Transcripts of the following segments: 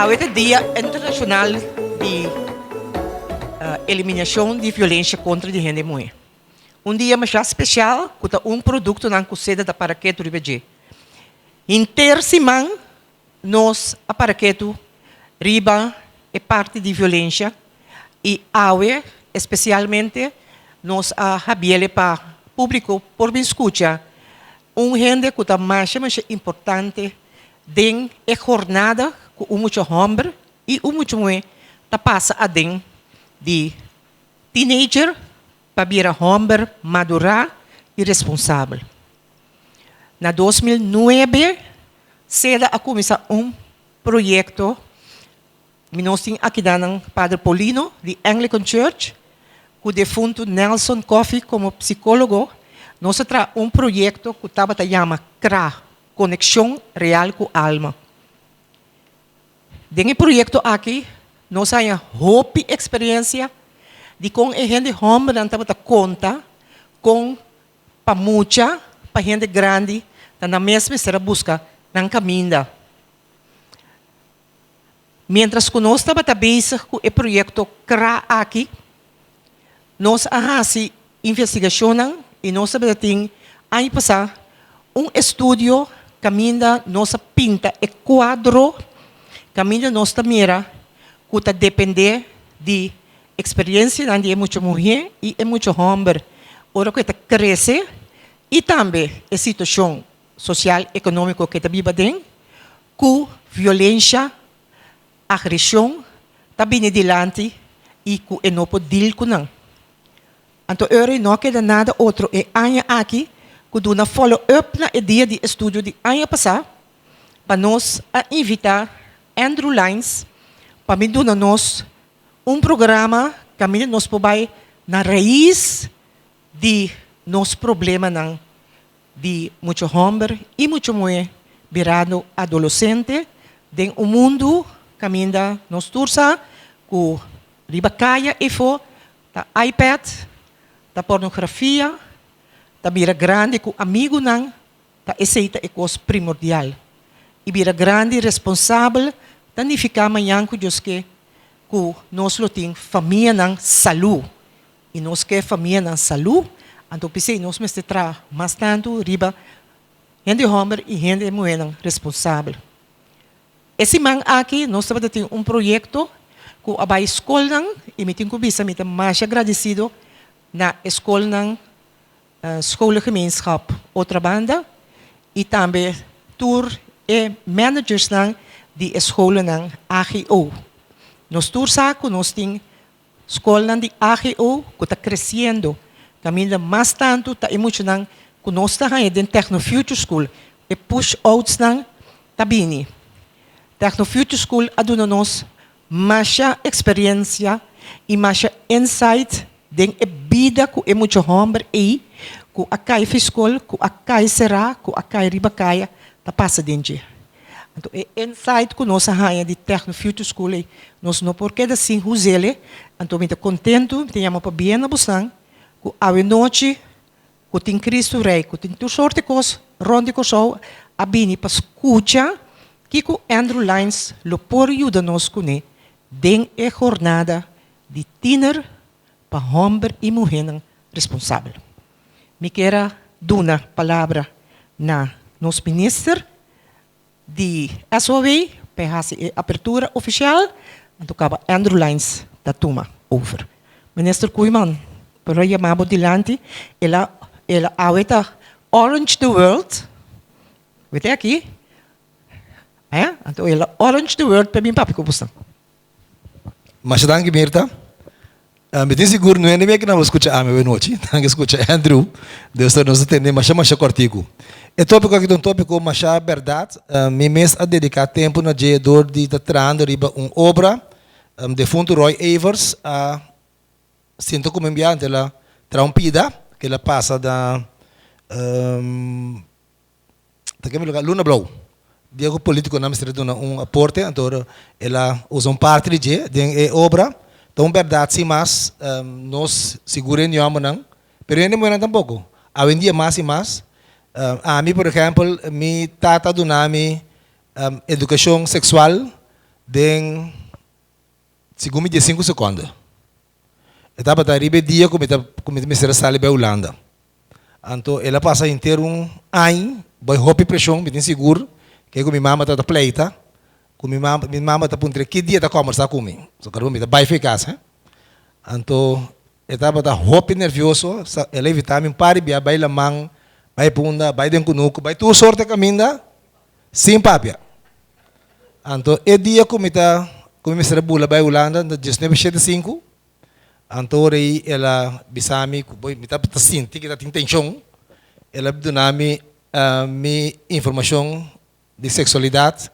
Hoje é Dia Internacional de Eliminação de Violência contra a Mulher. Dia mais especial, com produto na coceda da paraquedo ribeje. Em semana, nós a paraquedo riba é parte de violência e hoje, especialmente, nós a habele para público por me escutar gente que mais importante den a jornada com muito homem e muito mulher tá passa a den de teenager para virar homem madurar e responsável. Na 2009 cedo a começar projeto nós temos aqui no Padre Paulino de Anglican Church com o defunto Nelson Coffey como psicólogo. Nós temos projeto que estava chama CRA, Conexão Real com a Alma. Nesse projeto aqui, nós temos hope experiência de com a gente homem não estava conta com para muita, para gente grande, na mesma será busca na caminho. Mientras que nós estava buscando com o projeto CRA aqui, nós fazemos investigação e nós temos ano passado estudo caminha nossa pinta e quadro caminha nossa mira que depende de experiência de muita mulher e muito homem ora que cresce e também a situação social econômica que vive dentro com violência agressão também adiante e com não pode deal com não. Então, eu não quero nada outro. E ano aqui, que do na follow-up na ideia de estudo de ano passado, para nós invitar Andrew Lines para me dar nós programa que nós podemos na raiz de nosso problema de muito homem e muito mulher virado adolescente em mundo que nós tursa com ribacaia e for iPad da pornografia, da vira grande com amigo não, da aceita é coisa primordial. E vira grande responsável, da não ficar amanhã com Deus que nós temos família não saúde. E nós que família não saúde, então pensei nós mesmo tra mais tanto riba gente homem e gente mulher não responsável. Esse man aqui nós temos projeto com a escola não, e me tenho que bisa me mais agradecido na escola ng schoolgemeenschap outra banda e também tour e managers ng de escola ng AGO. Nós tour saco nós tem escola ng de AGO que está crescendo, caminha mais tanto tá muito ng que nós tá aí den Techno Future School e push outs ng tabini. Techno Future School aduna nós mais experiência e mais insight den e vida ku e muito homem e ku akai fiscal ku akai será ku akai ribacaia ta passa dentro. Então e insight ku nossa rainha de Techno Future School nós não porque da sim usele então me contento me chama para bem na busang ku a noite ku tem Cristo rei ku tem tu sorte cos ronde ko so abini para escuta que ku Andrew Lines lo por ajuda nos ku ne den e jornada de tiner para homem e mulher responsável. Me quero dar uma palavra na nosso ministro de SOV, para a abertura oficial, então acaba Andrew Lines da toma over. Ministro Kuiman, para chamar adiante, ela aweta Orange the World, vete aqui, então ela Orange the World para mim papi ko busta. Mas danke Mirta. Me tenho seguro não é nem que não escuta a minha noite, não escuta Andrew, Deus nos atende, mas chama cortico. É tópico aqui um tópico mas é verdade, me mês a dedicar tempo na dia dor de trando riba obra de fundo Roy Evers a sinto como enviante ela trampida que ela passa da daquele lugar Luna Blow. Diego político não me serve aporte, então ela usa parte de obra. Então, verdade, sim, mas nós seguramos não, pero não é tampouco. Hoje em dia, mais e mais. A mim, por exemplo, me tata do nome educação sexual Den, segundo de 5 segundos. Etapa da ribe dia como me será sali ba Holanda. Então, ela passa inteiro ano, vai hopi pressão, me tem seguro, que com minha mama tá pleita, com minha mama tá puntre que dia tá conversar comigo. Só quero me tá bem eficaz, hein? Então, etapa da hopi nervioso, ela evita me pare bia vai lamang, vai punda, vai den kunuku, vai tu sorte caminda, sem papia. Então, é dia como me será bula ba Holanda, da 1975. Antori ela bisami boy mita sinti kita tem tensão ela donami mi informação de sexualidade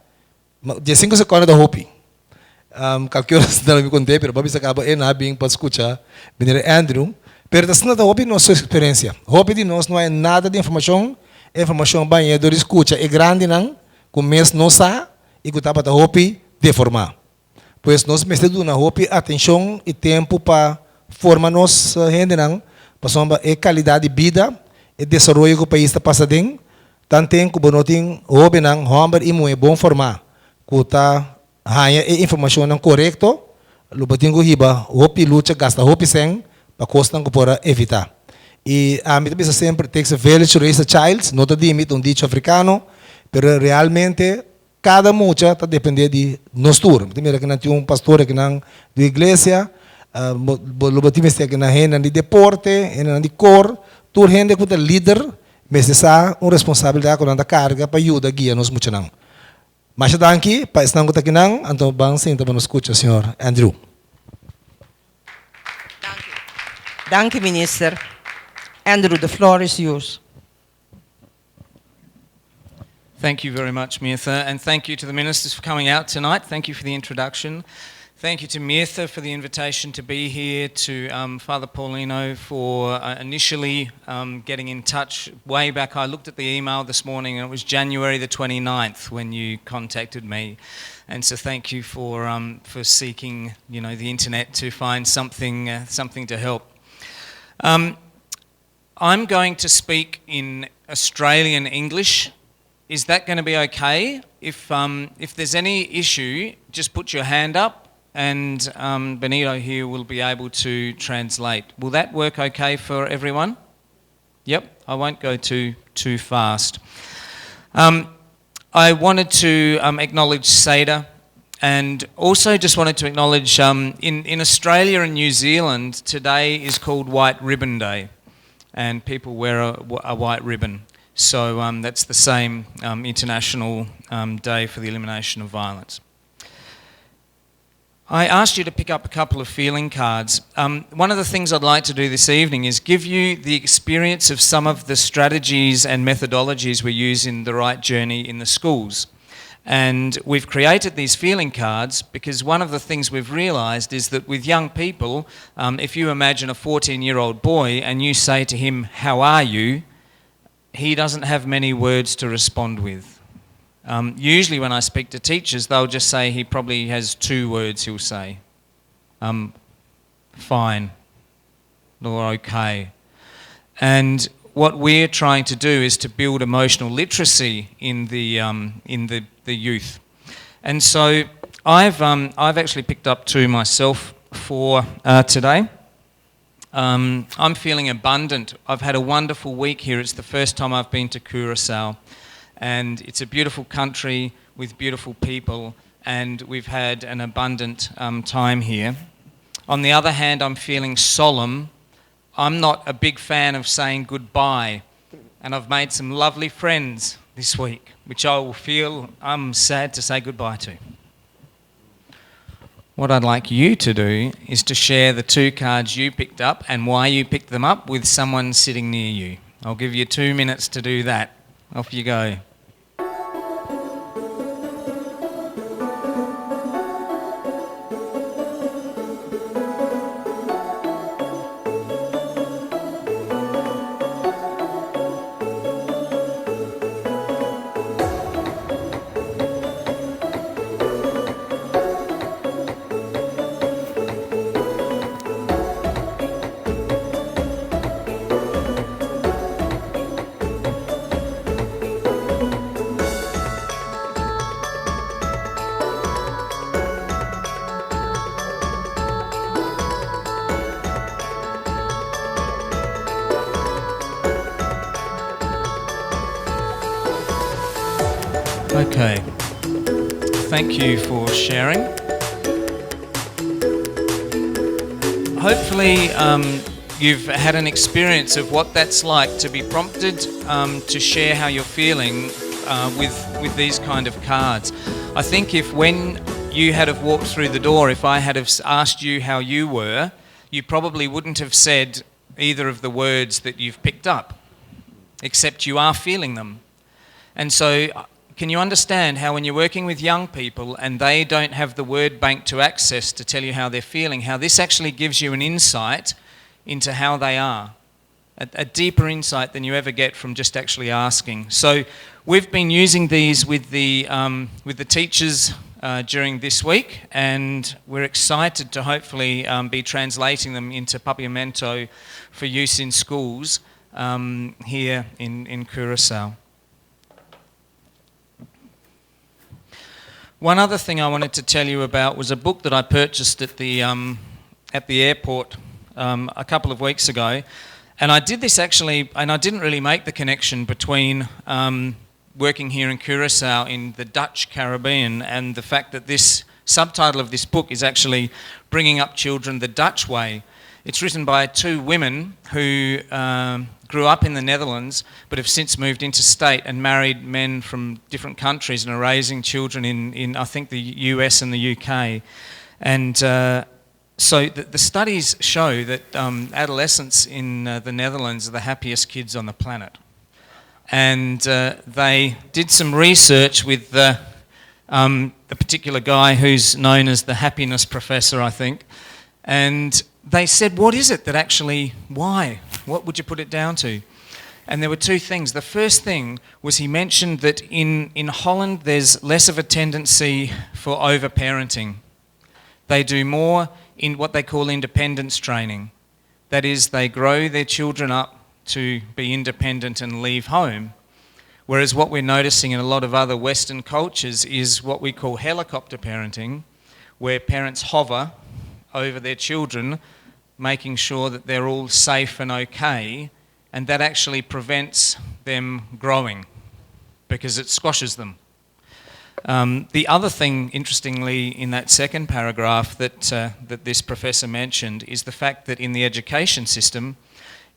de 5 segundos da hopi qualquer hora não me contei pero babi acaba na bem para escutar venir Andrew pero das nada hopi nossa experiência hopi de nós não é nada de informação bem do escuta é grande não começa nossa e que tava da hopi de formar pois nós mestre na hopi atenção e tempo para formar nossa gente não passamos a qualidade de vida e desenvolvimento que o país está passando tanto que o notin hopi não homem e mulher bom formar que tá hanya e informação não correto lo batingo hiba hopi luta gasta hopi sem para costar que para evitar e a mim também sempre takes a village to raise a child não te dimite dicho africano pero realmente cada mucha está dependendo de nós todos primeiro que não tinha pastor aqui na igreja lo batimos que na renda de deporte, na de cor, tur renda que é líder, mas essa responsabilidade com a carga para ajudar guia nos muito não. Mas daqui para estar com aqui não, então vamos sentar para nos escutar, senhor Andrew. Danke, minister. Andrew, the floor is yours. Thank you very much, Mirtha, and thank you to the ministers for coming out tonight. Thank you for the introduction. Thank you to Mirtha for the invitation to be here, to Father Paulino for initially getting in touch way back. I looked at the email this morning and it was January the 29th when you contacted me. And so thank you for seeking, the internet to find something to help. I'm going to speak in Australian English. Is that going to be okay? If there's any issue, just put your hand up. And Benito here will be able to translate. Will that work okay for everyone? Yep, I won't go too fast. I wanted to acknowledge Seda, and also just wanted to acknowledge in Australia and New Zealand, today is called White Ribbon Day, and people wear a white ribbon. So that's the same international day for the elimination of violence. I asked you to pick up a couple of feeling cards. One of the things I'd like to do this evening is give you the experience of some of the strategies and methodologies we use in the RITE journey in the schools. And we've created these feeling cards because one of the things we've realised is that with young people, if you imagine a 14-year-old boy and you say to him, "How are you?" he doesn't have many words to respond with. Usually when I speak to teachers, they'll just say he probably has 2 words he'll say. Fine, or okay. And what we're trying to do is to build emotional literacy in the youth. And so I've actually picked up 2 myself for today. I'm feeling abundant. I've had a wonderful week here. It's the first time I've been to Curaçao. And it's a beautiful country with beautiful people, and we've had an abundant time here. On the other hand, I'm feeling solemn. I'm not a big fan of saying goodbye, and I've made some lovely friends this week, which I will feel I'm sad to say goodbye to. What I'd like you to do is to share the 2 cards you picked up and why you picked them up with someone sitting near you. I'll give you 2 minutes to do that. Off you go. Okay. Thank you for sharing. Hopefully you've had an experience of what that's like to be prompted to share how you're feeling with these kind of cards. I think if when you had have walked through the door, if I had have asked you how you were, you probably wouldn't have said either of the words that you've picked up, except you are feeling them. And so can you understand how when you're working with young people and they don't have the word bank to access to tell you how they're feeling, how this actually gives you an insight into how they are, a deeper insight than you ever get from just actually asking. So we've been using these with the teachers during this week, and we're excited to hopefully be translating them into Papiamento for use in schools here in Curaçao. One other thing I wanted to tell you about was a book that I purchased at the airport a couple of weeks ago. And I did this actually, and I didn't really make the connection between working here in Curaçao in the Dutch Caribbean and the fact that this subtitle of this book is actually Bringing Up Children the Dutch Way. It's written by two women who grew up in the Netherlands but have since moved interstate and married men from different countries and are raising children in I think, the US and the UK. And so the studies show that adolescents in the Netherlands are the happiest kids on the planet. And they did some research with the particular guy who's known as the happiness professor, I think. And they said, what is it that actually, why? What would you put it down to? And there were two things. The first thing was he mentioned that in Holland there's less of a tendency for overparenting. They do more in what they call independence training. That is, they grow their children up to be independent and leave home. Whereas what we're noticing in a lot of other Western cultures is what we call helicopter parenting, where parents hover over their children, making sure that they're all safe and okay, and that actually prevents them growing because it squashes them. The other thing, interestingly, in that second paragraph that this professor mentioned is the fact that in the education system,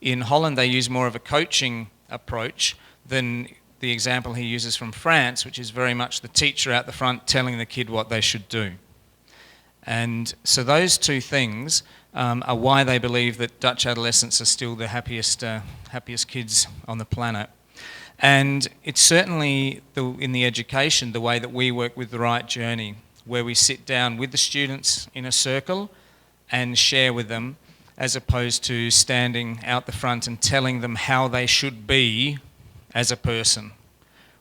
in Holland they use more of a coaching approach than the example he uses from France, which is very much the teacher out the front telling the kid what they should do. And so those two things are why they believe that Dutch adolescents are still the happiest kids on the planet. And it's certainly in the education, the way that we work with the RITE journey, where we sit down with the students in a circle and share with them, as opposed to standing out the front and telling them how they should be as a person.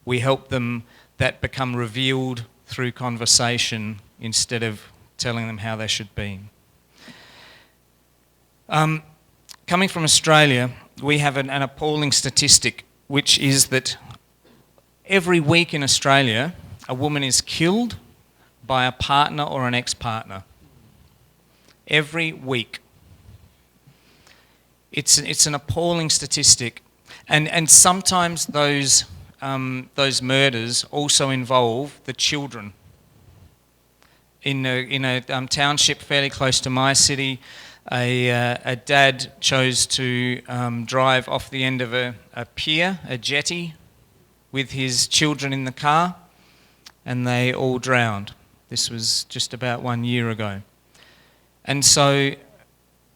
We help them that become revealed through conversation instead of telling them how they should be. Coming from Australia, we have an appalling statistic, which is that every week in Australia, a woman is killed by a partner or an ex-partner. Every week. It's an appalling statistic, and sometimes those murders also involve the children. In a township fairly close to my city, a dad chose to drive off the end of a pier, a jetty, with his children in the car, and they all drowned. This was just about 1 year ago. And so,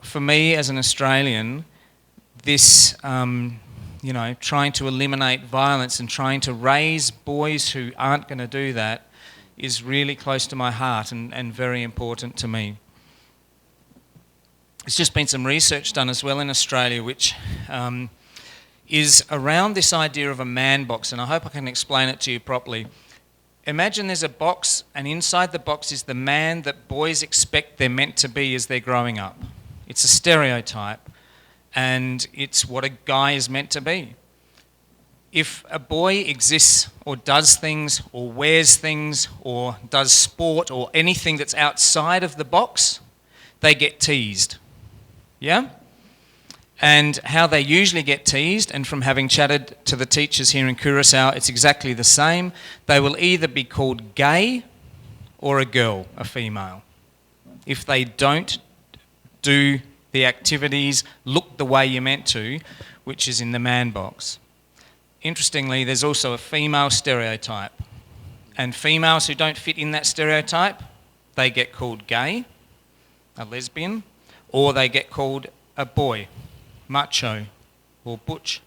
for me as an Australian, this, trying to eliminate violence and trying to raise boys who aren't going to do that is really close to my heart and very important to me. There's just been some research done as well in Australia which is around this idea of a man box, and I hope I can explain it to you properly. Imagine there's a box, and inside the box is the man that boys expect they're meant to be as they're growing up. It's a stereotype, and it's what a guy is meant to be. If a boy exists or does things or wears things or does sport or anything that's outside of the box, they get teased. Yeah? And how they usually get teased, and from having chatted to the teachers here in Curacao, it's exactly the same. They will either be called gay or a girl, a female. If they don't do the activities, look the way you're meant to, which is in the man box. Interestingly, there's also a female stereotype. And females who don't fit in that stereotype, they get called gay, a lesbian, or they get called a boy, macho, or butch.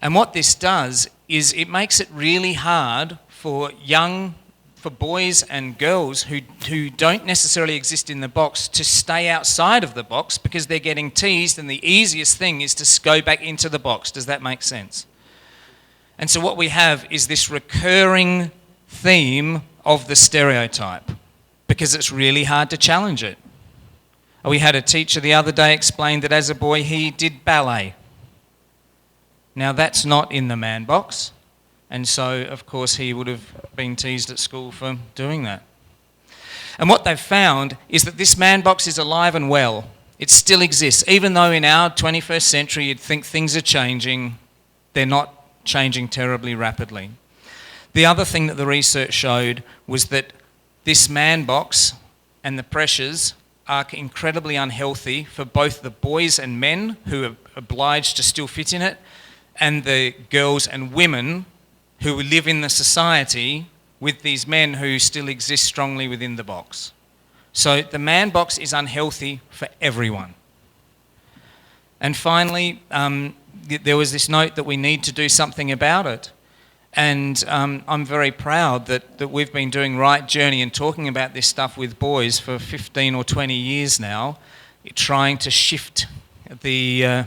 And what this does is it makes it really hard for boys and girls who don't necessarily exist in the box to stay outside of the box because they're getting teased, and the easiest thing is to go back into the box. Does that make sense? And so what we have is this recurring theme of the stereotype because it's really hard to challenge it. We had a teacher the other day explain that as a boy he did ballet. Now that's not in the man box, and so of course he would have been teased at school for doing that. And what they've found is that this man box is alive and well. It still exists. Even though in our 21st century you'd think things are changing, they're not changing terribly rapidly. The other thing that the research showed was that this man box and the pressures are incredibly unhealthy for both the boys and men who are obliged to still fit in it, and the girls and women who live in the society with these men who still exist strongly within the box. So the man box is unhealthy for everyone. And finally, there was this note that we need to do something about it. And I'm very proud that we've been doing RITE Journey and talking about this stuff with boys for 15 or 20 years now, trying to shift the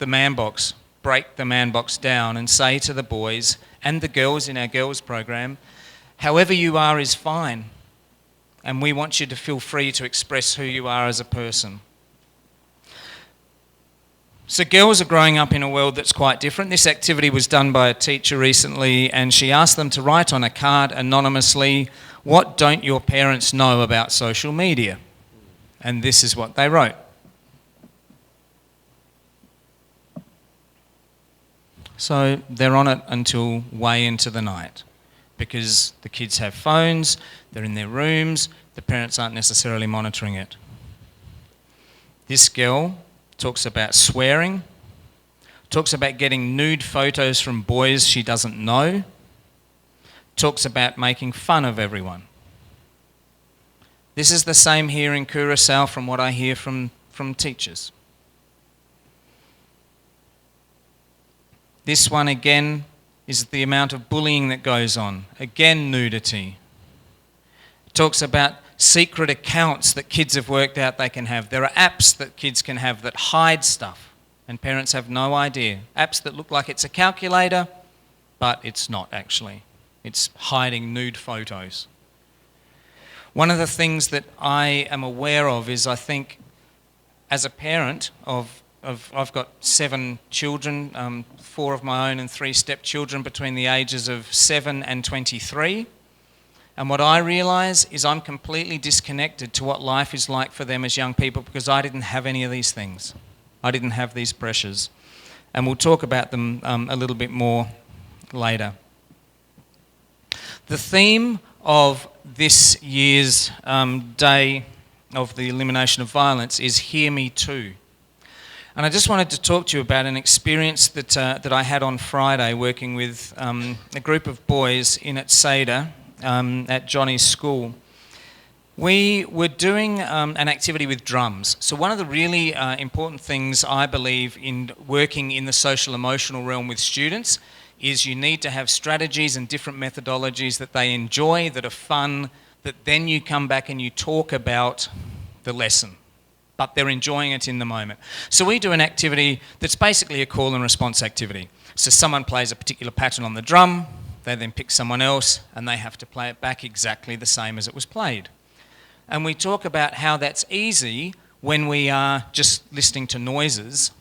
man box, break the man box down and say to the boys and the girls in our girls program, however you are is fine. And we want you to feel free to express who you are as a person. So girls are growing up in a world that's quite different. This activity was done by a teacher recently, and she asked them to write on a card anonymously, what don't your parents know about social media? And this is what they wrote. So they're on it until way into the night because the kids have phones, they're in their rooms, the parents aren't necessarily monitoring it. This girl talks about swearing, talks about getting nude photos from boys she doesn't know, talks about making fun of everyone. This is the same here in Curacao from what I hear from teachers. This one again is the amount of bullying that goes on. Again, nudity. It talks about secret accounts that kids have worked out they can have. There are apps that kids can have that hide stuff, and parents have no idea. Apps that look like it's a calculator, but it's not actually. It's hiding nude photos. One of the things that I am aware of is I think as a parent I've got 7 children, 4 of my own and 3 stepchildren between the ages of 7 and 23. And what I realise is I'm completely disconnected to what life is like for them as young people because I didn't have any of these things. I didn't have these pressures. And we'll talk about them a little bit more later. The theme of this year's Day of the Elimination of Violence is Hear Me Too. And I just wanted to talk to you about an experience that I had on Friday working with a group of boys in at Seda at Johnny's school. We were doing an activity with drums. So one of the really important things I believe in working in the social emotional realm with students is you need to have strategies and different methodologies that they enjoy, that are fun, that then you come back and you talk about the lesson. But they're enjoying it in the moment. So we do an activity that's basically a call and response activity. So someone plays a particular pattern on the drum, they then pick someone else, and they have to play it back exactly the same as it was played. And we talk about how that's easy when we are just listening to noises.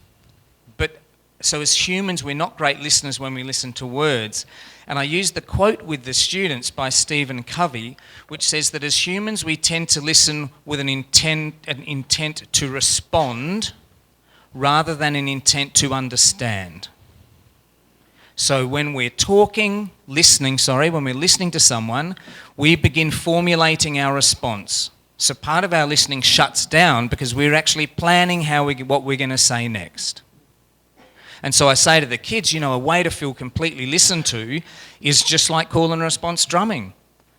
But so as humans, we're not great listeners when we listen to words. And I use the quote with the students by Stephen Covey, which says that as humans we tend to listen with an intent to respond rather than an intent to understand. So when we're when we're listening to someone, we begin formulating our response. So part of our listening shuts down because we're actually planning what we're going to say next. And so I say to the kids, a way to feel completely listened to is just like call and response drumming.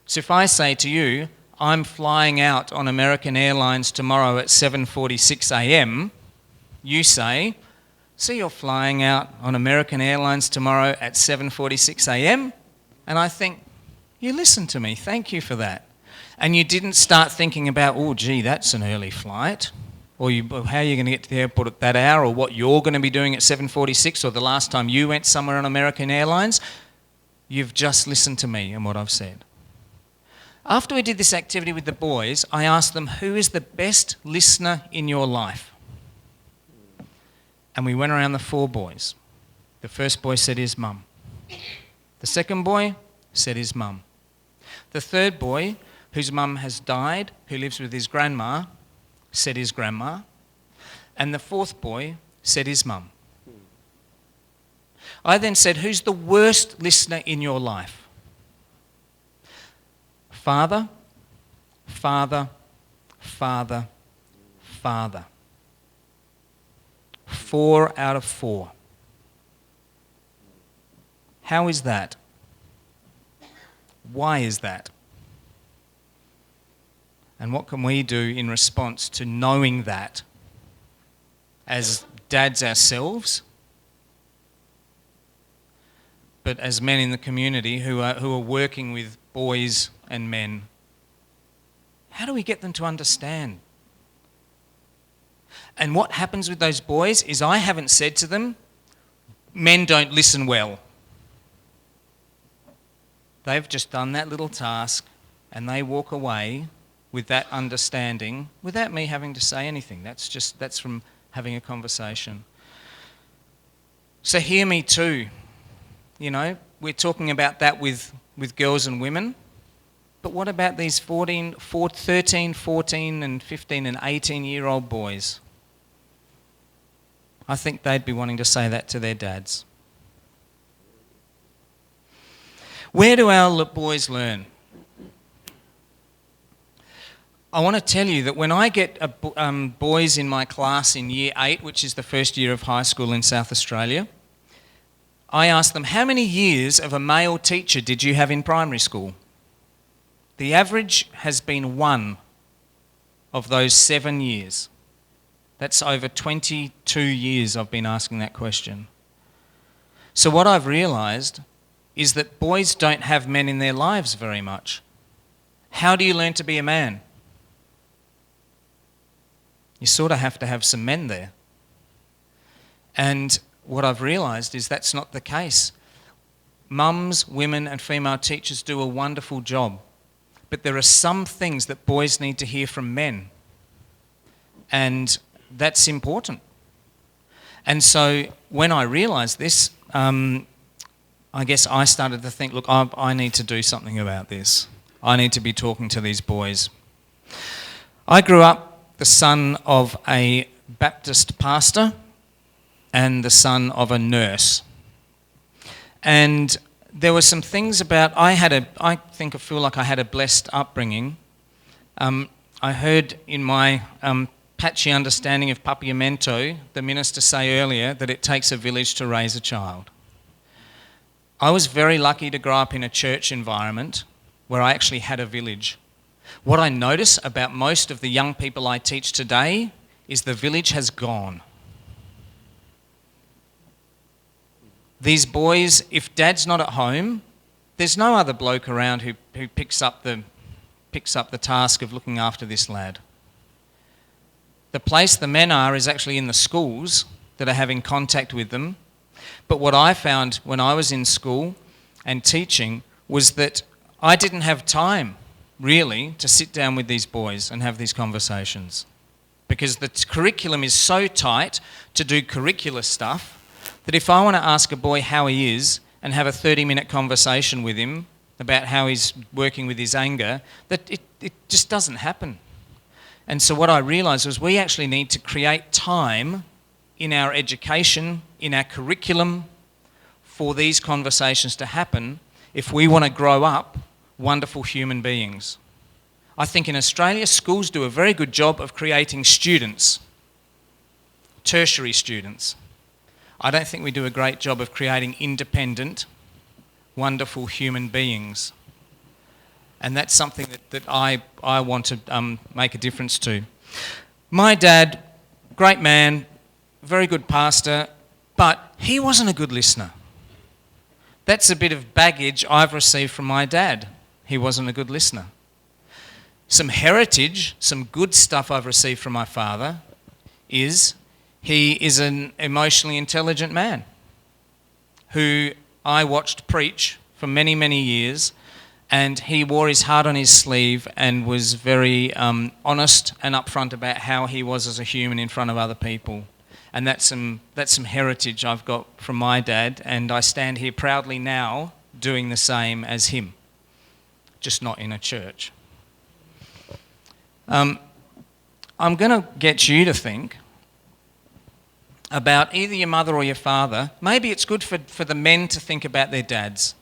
So if I say to you, I'm flying out on American Airlines tomorrow at 7:46 a.m, you say, so you're flying out on American Airlines tomorrow at 7:46 a.m? And I think, you listened to me, thank you for that. And you didn't start thinking about, oh gee, that's an early flight, or how you're going to get to the airport at that hour, or what you're going to be doing at 7:46, or the last time you went somewhere on American Airlines. You've just listened to me and what I've said. After we did this activity with the boys, I asked them, who is the best listener in your life? And we went around the 4 boys. The first boy said his mum. The second boy said his mum. The third boy, whose mum has died, who lives with his grandma, said his grandma. And the fourth boy said his mum. I then said, who's the worst listener in your life? Father, father, father, father. 4 out of 4. How is that? Why is that? And what can we do in response to knowing that as dads ourselves, but as men in the community who are working with boys and men? How do we get them to understand? And what happens with those boys is I haven't said to them, men don't listen well. They've just done that little task and they walk away with that understanding without me having to say anything. That's from having a conversation. So hear me too. We're talking about that with girls and women. But what about these 13, 14 and 15 and 18-year-old boys? I think they'd be wanting to say that to their dads. Where do our boys learn? I want to tell you that when I get boys in my class in Year 8, which is the first year of high school in South Australia, I ask them, how many years of a male teacher did you have in primary school? The average has been 1 of those 7 years. That's over 22 years I've been asking that question. So what I've realised is that boys don't have men in their lives very much. How do you learn to be a man? You sort of have to have some men there. And what I've realised is that's not the case. Mums, women and female teachers do a wonderful job. But there are some things that boys need to hear from men. And that's important. And so when I realised this, I guess I started to think, look, I need to do something about this. I need to be talking to these boys. I grew up the son of a Baptist pastor and the son of a nurse. And there were some things about, I feel like I had a blessed upbringing. I heard in my patchy understanding of Papiamento, the minister, say earlier that it takes a village to raise a child. I was very lucky to grow up in a church environment where I actually had a village. What I notice about most of the young people I teach today is the village has gone. These boys, if dad's not at home, there's no other bloke around who picks up the task of looking after this lad. The place the men are is actually in the schools that are having contact with them. But what I found when I was in school and teaching was that I didn't have time, really, to sit down with these boys and have these conversations. Because the curriculum is so tight to do curricular stuff that if I want to ask a boy how he is and have a 30-minute conversation with him about how he's working with his anger, that it just doesn't happen. And so what I realised was we actually need to create time in our education, in our curriculum, for these conversations to happen if we want to grow up wonderful human beings. I think in Australia, schools do a very good job of creating students, tertiary students. I don't think we do a great job of creating independent, wonderful human beings. And that's something that I want to make a difference to. My dad, great man, very good pastor, but he wasn't a good listener. That's a bit of baggage I've received from my dad. He wasn't a good listener. Some heritage, some good stuff I've received from my father is he is an emotionally intelligent man who I watched preach for many, many years, and he wore his heart on his sleeve and was very honest and upfront about how he was as a human in front of other people. And that's some heritage I've got from my dad, and I stand here proudly now doing the same as him, just not in a church. I'm going to get you to think about either your mother or your father. Maybe it's good for the men to think about their dads.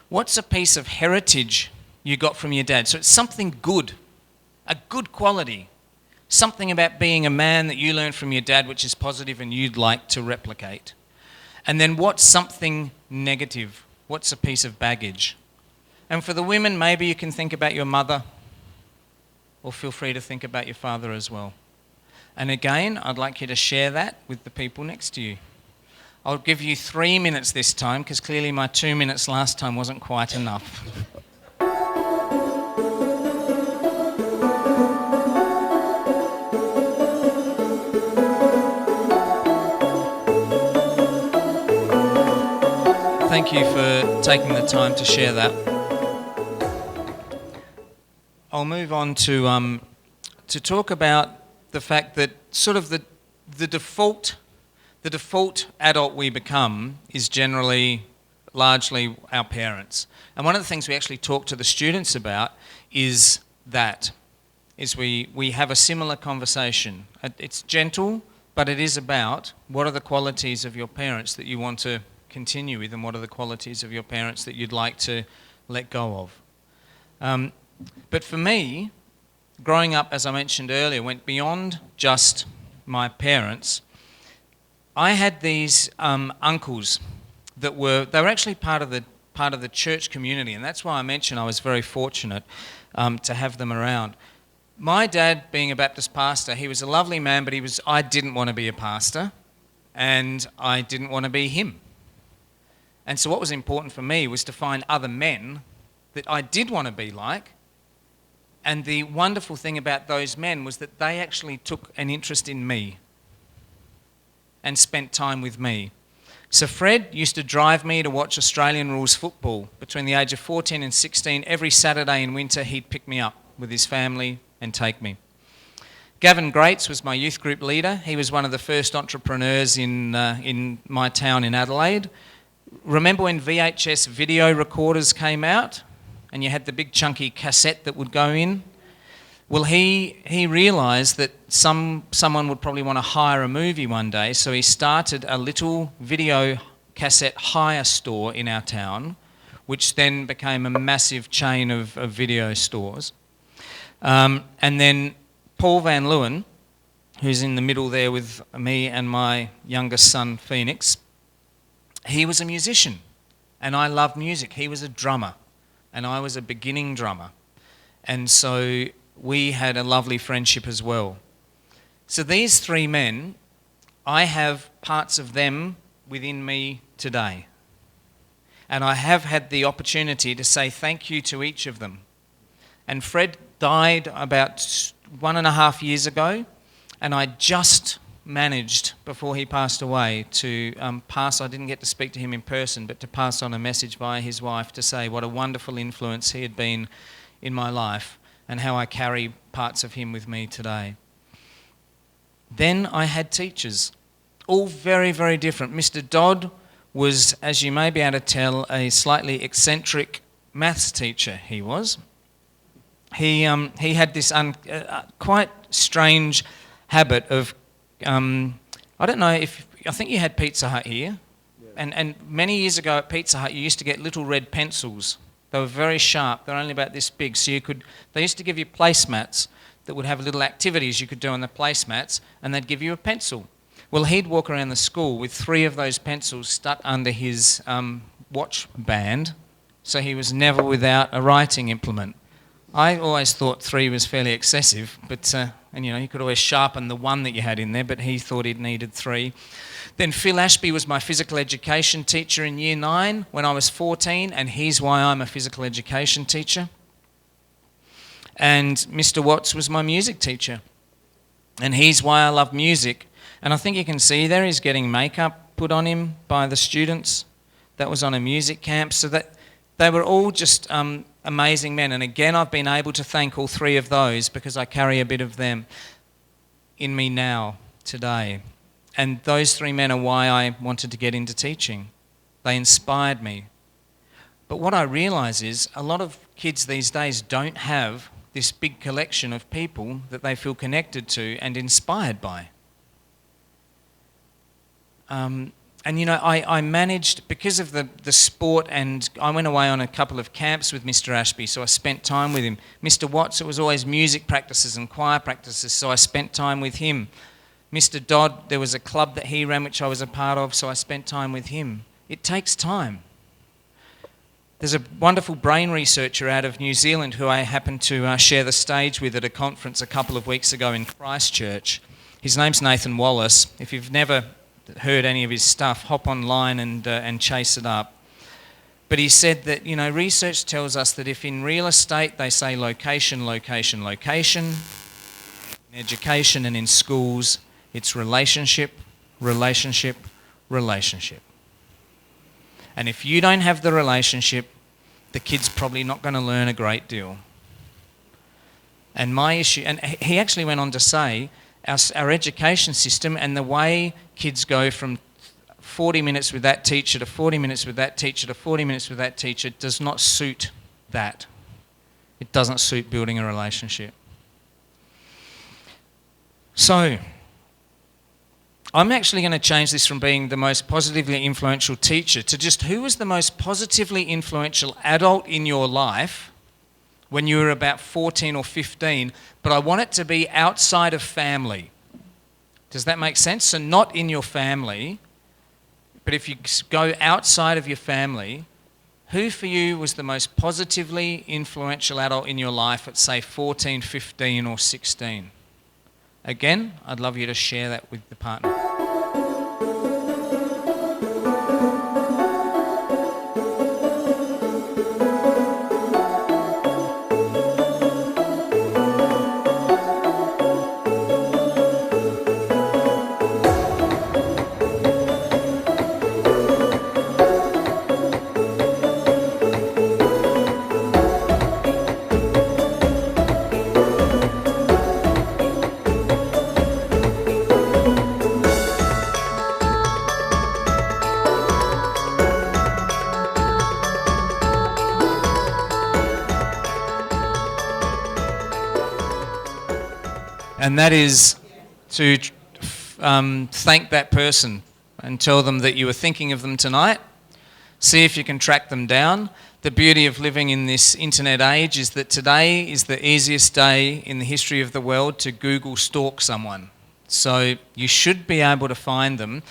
What's a piece of heritage you got from your dad? So it's something good, a good quality, something about being a man that you learned from your dad which is positive and you'd like to replicate. And then what's something negative? What's a piece of baggage? And for the women, maybe you can think about your mother, or feel free to think about your father as well. And again, I'd like you to share that with the people next to you. I'll give you 3 minutes this time, because clearly my 2 minutes last time wasn't quite enough. Thank you for taking the time to share that. I'll move on to talk about the fact that sort of the default adult we become is generally largely our parents. And one of the things we actually talk to the students about is we have a similar conversation. It's gentle, but it is about what are the qualities of your parents that you want to continue with, and what are the qualities of your parents that you'd like to let go of. But for me, growing up, as I mentioned earlier, went beyond just my parents. I had these uncles they were actually part of the church community, and that's why I mentioned I was very fortunate to have them around. My dad, being a Baptist pastor, he was a lovely man, but I didn't want to be a pastor, and I didn't want to be him. And so what was important for me was to find other men that I did want to be like. And the wonderful thing about those men was that they actually took an interest in me and spent time with me. So Fred used to drive me to watch Australian rules football. Between the age of 14 and 16, every Saturday in winter, he'd pick me up with his family and take me. Gavin Grates was my youth group leader. He was one of the first entrepreneurs in my town in Adelaide. Remember when VHS video recorders came out and you had the big chunky cassette that would go in? Well, he realised that someone would probably want to hire a movie one day, so he started a little video cassette hire store in our town, which then became a massive chain of video stores. And then Paul Van Leeuwen, who's in the middle there with me and my youngest son, Phoenix, he was a musician, and I loved music. He was a drummer, and I was a beginning drummer. And so we had a lovely friendship as well. So these three men, I have parts of them within me today. And I have had the opportunity to say thank you to each of them. And Fred died about 1.5 years ago, and I just managed, before he passed away, to I didn't get to speak to him in person, but to pass on a message via his wife to say what a wonderful influence he had been in my life and how I carry parts of him with me today. Then I had teachers, all very, very different. Mr. Dodd was, as you may be able to tell, a slightly eccentric maths teacher he was. He had this quite strange habit of I don't know if, I think you had Pizza Hut here. And many years ago at Pizza Hut, you used to get little red pencils. They were very sharp. They're only about this big. So they used to give you placemats that would have little activities you could do on the placemats, and they'd give you a pencil. Well, he'd walk around the school with 3 of those pencils stuck under his watch band, so he was never without a writing implement. I always thought 3 was fairly excessive, but you could always sharpen the 1 that you had in there, but he thought he'd needed 3. Then Phil Ashby was my physical education teacher in Year 9 when I was 14, and he's why I'm a physical education teacher. And Mr. Watts was my music teacher, and he's why I love music. And I think you can see there he's getting makeup put on him by the students. That was on a music camp, so that they were all just amazing men. And again, I've been able to thank all 3 of those because I carry a bit of them in me now, today. And those 3 men are why I wanted to get into teaching. They inspired me. But what I realise is a lot of kids these days don't have this big collection of people that they feel connected to and inspired by. I managed, because of the sport, and I went away on a couple of camps with Mr. Ashby, so I spent time with him. Mr. Watts, it was always music practices and choir practices, so I spent time with him. Mr. Dodd, there was a club that he ran which I was a part of, so I spent time with him. It takes time. There's a wonderful brain researcher out of New Zealand who I happened to share the stage with at a conference a couple of weeks ago in Christchurch. His name's Nathan Wallace. If you've never heard any of his stuff, hop online and chase it up. But he said that, research tells us that if in real estate they say location, location, location, in education and in schools, it's relationship, relationship, relationship. And if you don't have the relationship, the kid's probably not going to learn a great deal. And my issue, and he actually went on to say, our education system and the way kids go from 40 minutes with that teacher to 40 minutes with that teacher to 40 minutes with that teacher does not suit that. It doesn't suit building a relationship. So, I'm actually going to change this from being the most positively influential teacher to just who was the most positively influential adult in your life when you were about 14 or 15, but I want it to be outside of family. Does that make sense? So not in your family, but if you go outside of your family, who for you was the most positively influential adult in your life at, say, 14, 15 or 16? Again, I'd love you to share that with the partner. And that is to thank that person and tell them that you were thinking of them tonight. See if you can track them down. The beauty of living in this internet age is that today is the easiest day in the history of the world to Google stalk someone. So you should be able to find them.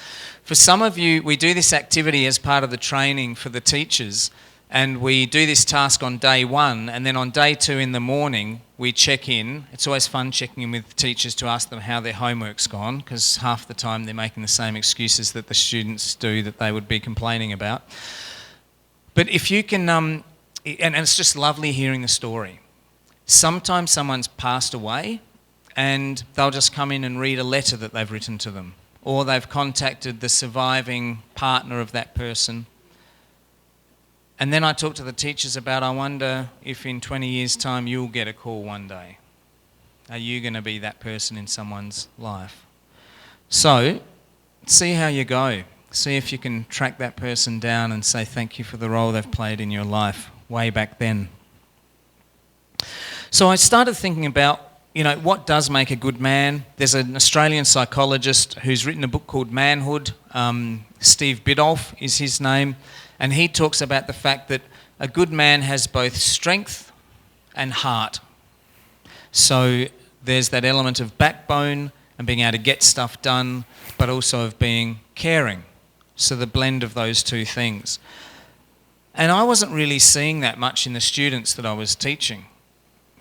For some of you, we do this activity as part of the training for the teachers, and we do this task on day 1, and then on day 2 in the morning, we check in. It's always fun checking in with teachers to ask them how their homework's gone, because half the time they're making the same excuses that the students do that they would be complaining about. But if you can, and it's just lovely hearing the story. Sometimes someone's passed away and they'll just come in and read a letter that they've written to them, or they've contacted the surviving partner of that person. And then I talk to the teachers about, I wonder if in 20 years' time you'll get a call one day. Are you going to be that person in someone's life? So, see how you go. See if you can track that person down and say thank you for the role they've played in your life way back then. So I started thinking about what does make a good man? There's an Australian psychologist who's written a book called Manhood. Steve Biddulph is his name. And he talks about the fact that a good man has both strength and heart. So there's that element of backbone and being able to get stuff done, but also of being caring. So the blend of those two things. And I wasn't really seeing that much in the students that I was teaching,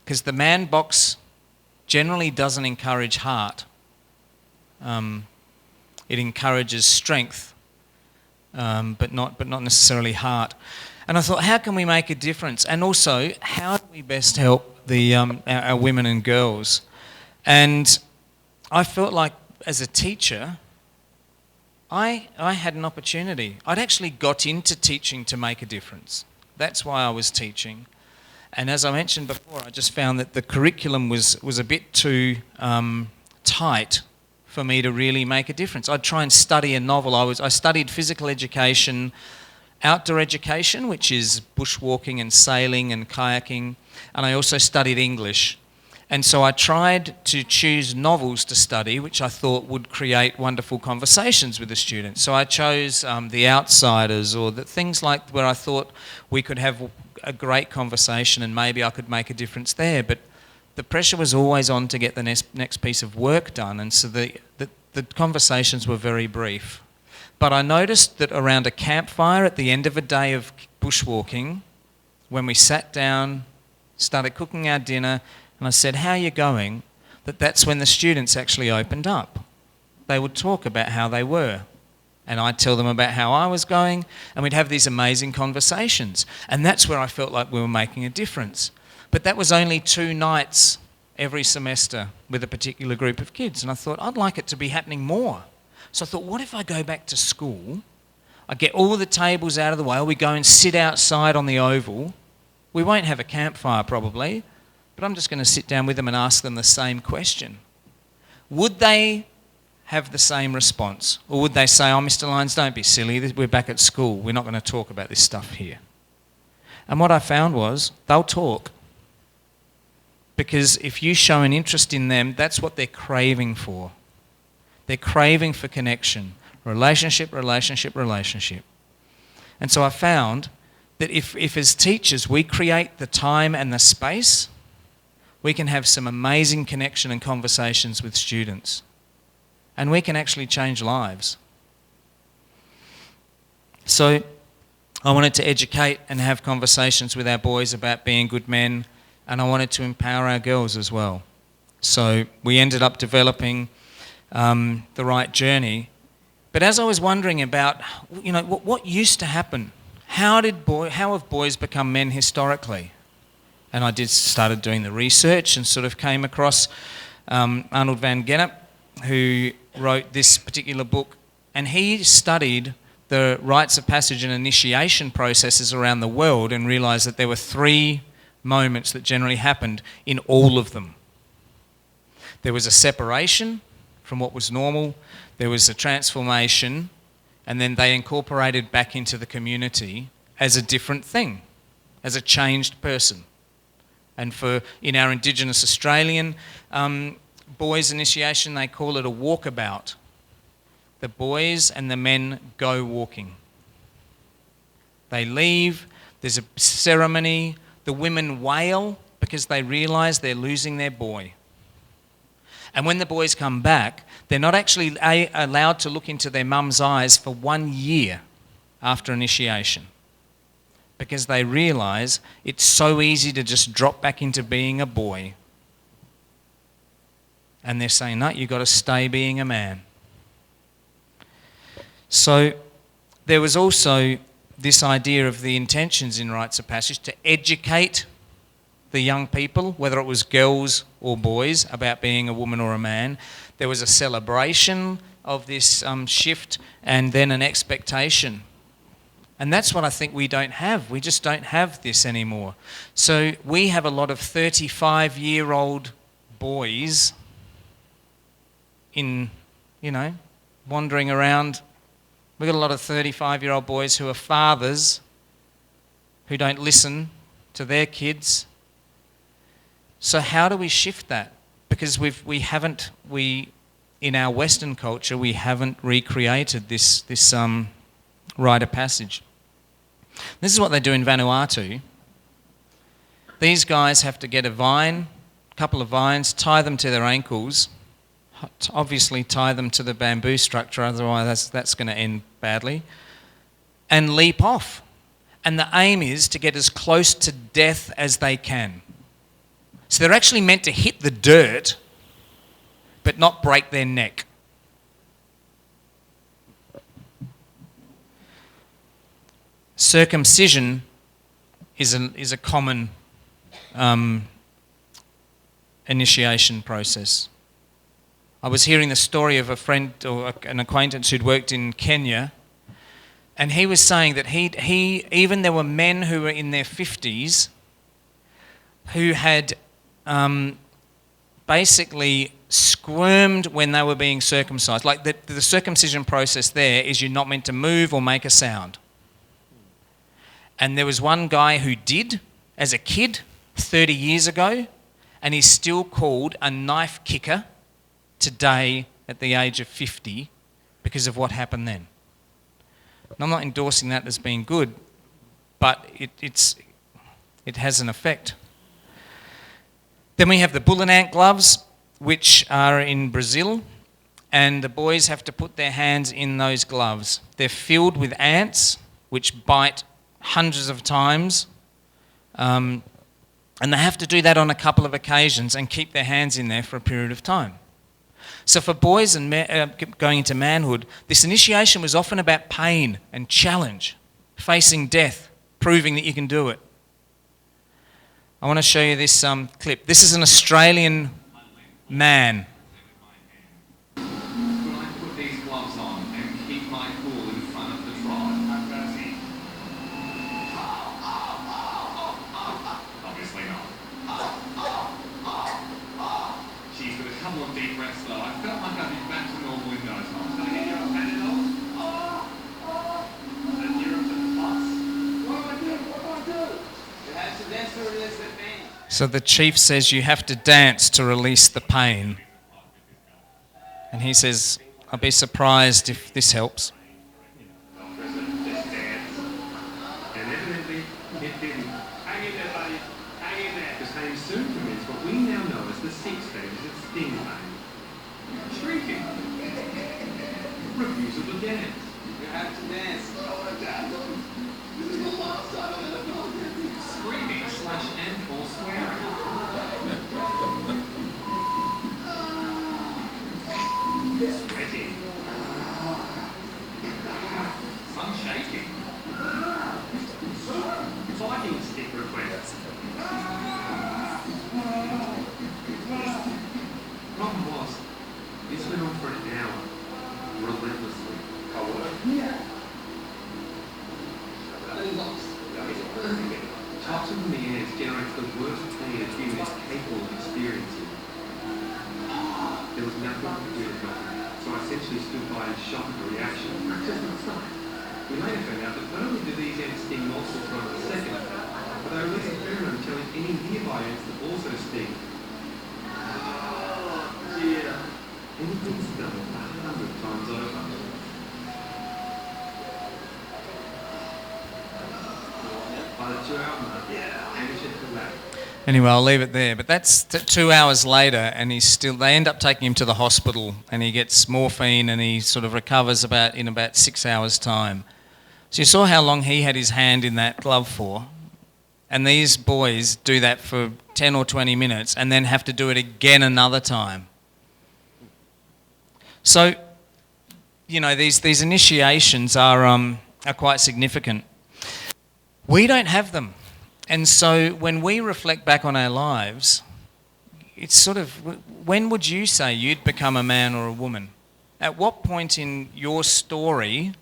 because the man box generally doesn't encourage heart. It encourages strength, but not necessarily heart. And I thought, how can we make a difference? And also, how do we best help our women and girls? And I felt like, as a teacher, I had an opportunity. I'd actually got into teaching to make a difference. That's why I was teaching. And as I mentioned before, I just found that the curriculum was a bit too tight for me to really make a difference. I'd try and study a novel. I studied physical education, outdoor education, which is bushwalking and sailing and kayaking, and I also studied English. And so I tried to choose novels to study, which I thought would create wonderful conversations with the students. So I chose The Outsiders, or things like where I thought we could have a great conversation and maybe I could make a difference there. But the pressure was always on to get the next piece of work done, and so the conversations were very brief. But I noticed that around a campfire at the end of a day of bushwalking, when we sat down, started cooking our dinner, and I said, "How are you going?" That's when the students actually opened up. They would talk about how they were, and I'd tell them about how I was going, and we'd have these amazing conversations. And that's where I felt like we were making a difference. But that was only 2 nights every semester with a particular group of kids, and I thought, I'd like it to be happening more. So I thought, what if I go back to school, I get all the tables out of the way, we go and sit outside on the oval. We won't have a campfire probably, but I'm just going to sit down with them and ask them the same question. Would they have the same response? Or would they say, "Oh, Mr. Lyons, don't be silly, we're back at school, we're not going to talk about this stuff here"? And what I found was, they'll talk. Because if you show an interest in them, that's what they're craving for. They're craving for connection. Relationship, relationship, relationship. And so I found that if as teachers we create the time and the space, we can have some amazing connection and conversations with students. And we can actually change lives. So I wanted to educate and have conversations with our boys about being good men, and I wanted to empower our girls as well. So we ended up developing the RITE journey. But as I was wondering about, what used to happen? How have boys become men historically? And I started doing the research and sort of came across Arnold van Gennep, who wrote this particular book, and he studied the rites of passage and initiation processes around the world and realised that there were 3 moments that generally happened in all of them. There was a separation from what was normal, there was a transformation, and then they incorporated back into the community as a different thing, as a changed person. And in our Indigenous Australian boys' initiation, they call it a walkabout. The boys and the men go walking. They leave, there's a ceremony, the women wail because they realise they're losing their boy. And when the boys come back, they're not actually allowed to look into their mum's eyes for 1 year after initiation, because they realise it's so easy to just drop back into being a boy. And they're saying, no, you've got to stay being a man. So there was also this idea of the intentions in rites of passage to educate the young people, whether it was girls or boys, about being a woman or a man. There was a celebration of this shift, and then an expectation. And that's what I think we don't have. We just don't have this anymore. So we have a lot of 35-year-old boys wandering around. We've got a lot of 35-year-old boys who are fathers who don't listen to their kids. So how do we shift that? because in our Western culture, we haven't recreated this rite of passage. This is what they do in Vanuatu. These guys have to get a couple of vines, tie them to their ankles, obviously tie them to the bamboo structure, otherwise that's going to end badly, and leap off. And the aim is to get as close to death as they can. So they're actually meant to hit the dirt, but not break their neck. Circumcision is a common initiation process. I was hearing the story of a friend or an acquaintance who'd worked in Kenya, and he was saying that even there were men who were in their 50s who had basically squirmed when they were being circumcised. Like the circumcision process there is you're not meant to move or make a sound. And there was one guy who did as a kid 30 years ago, and he's still called a knife kicker today at the age of 50 because of what happened then. And I'm not endorsing that as being good, but it has an effect. Then we have the bullet ant gloves, which are in Brazil, and the boys have to put their hands in those gloves. They're filled with ants, which bite hundreds of times, and they have to do that on a couple of occasions and keep their hands in there for a period of time. So for boys and going into manhood, this initiation was often about pain and challenge, facing death, proving that you can do it. I want to show you this clip. This is an Australian man. When I put these gloves on and keep my cool in front of the tribe, obviously not. She's with a couple of deep breaths though. I felt like I'd be back to normal in no time. Can I get you a Panadol? And you're up to the bus. What do? You have to dance to release the pain. So the chief says you have to dance to release the pain. And he says, I'll be surprised if this helps. And evidently, it didn't. Hang in there, buddy. Hang in there. Because pain soon commenced what we now know as the 6 stages of sting pain. Shrieking. Refusal to dance. You have to dance. This is the last time I'm going to screaming /and/or swearing. Sweating. Sun shaking. Fighting stick requests. Problem was, this went on for an hour, relentlessly. Toxin in the ants generates the worst pain a human is capable of experiencing. There was nothing to do with nothing, so I essentially stood by in shock at the reaction. Just not stop. We later found out that not only do these ants sting multiple times a second, but they release a pheromone telling any nearby ants to also sting. Oh, dear. Anything's done 100 times over. By the 2-hour mark, amateur collapsed. Anyway, I'll leave it there. But that's 2 hours later, and they end up taking him to the hospital, and he gets morphine, and he sort of recovers in about 6 hours' time. So you saw how long he had his hand in that glove for. And these boys do that for 10 or 20 minutes, and then have to do it again another time. So, you know, these initiations are quite significant. We don't have them. And so when we reflect back on our lives, it's sort of, when would you say you'd become a man or a woman? At what point in your story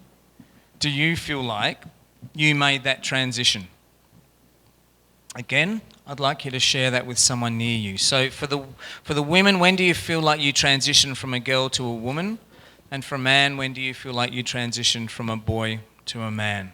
do you feel like you made that transition? Again, I'd like you to share that with someone near you. So for the women, when do you feel like you transitioned from a girl to a woman? And for a man, when do you feel like you transitioned from a boy to a man?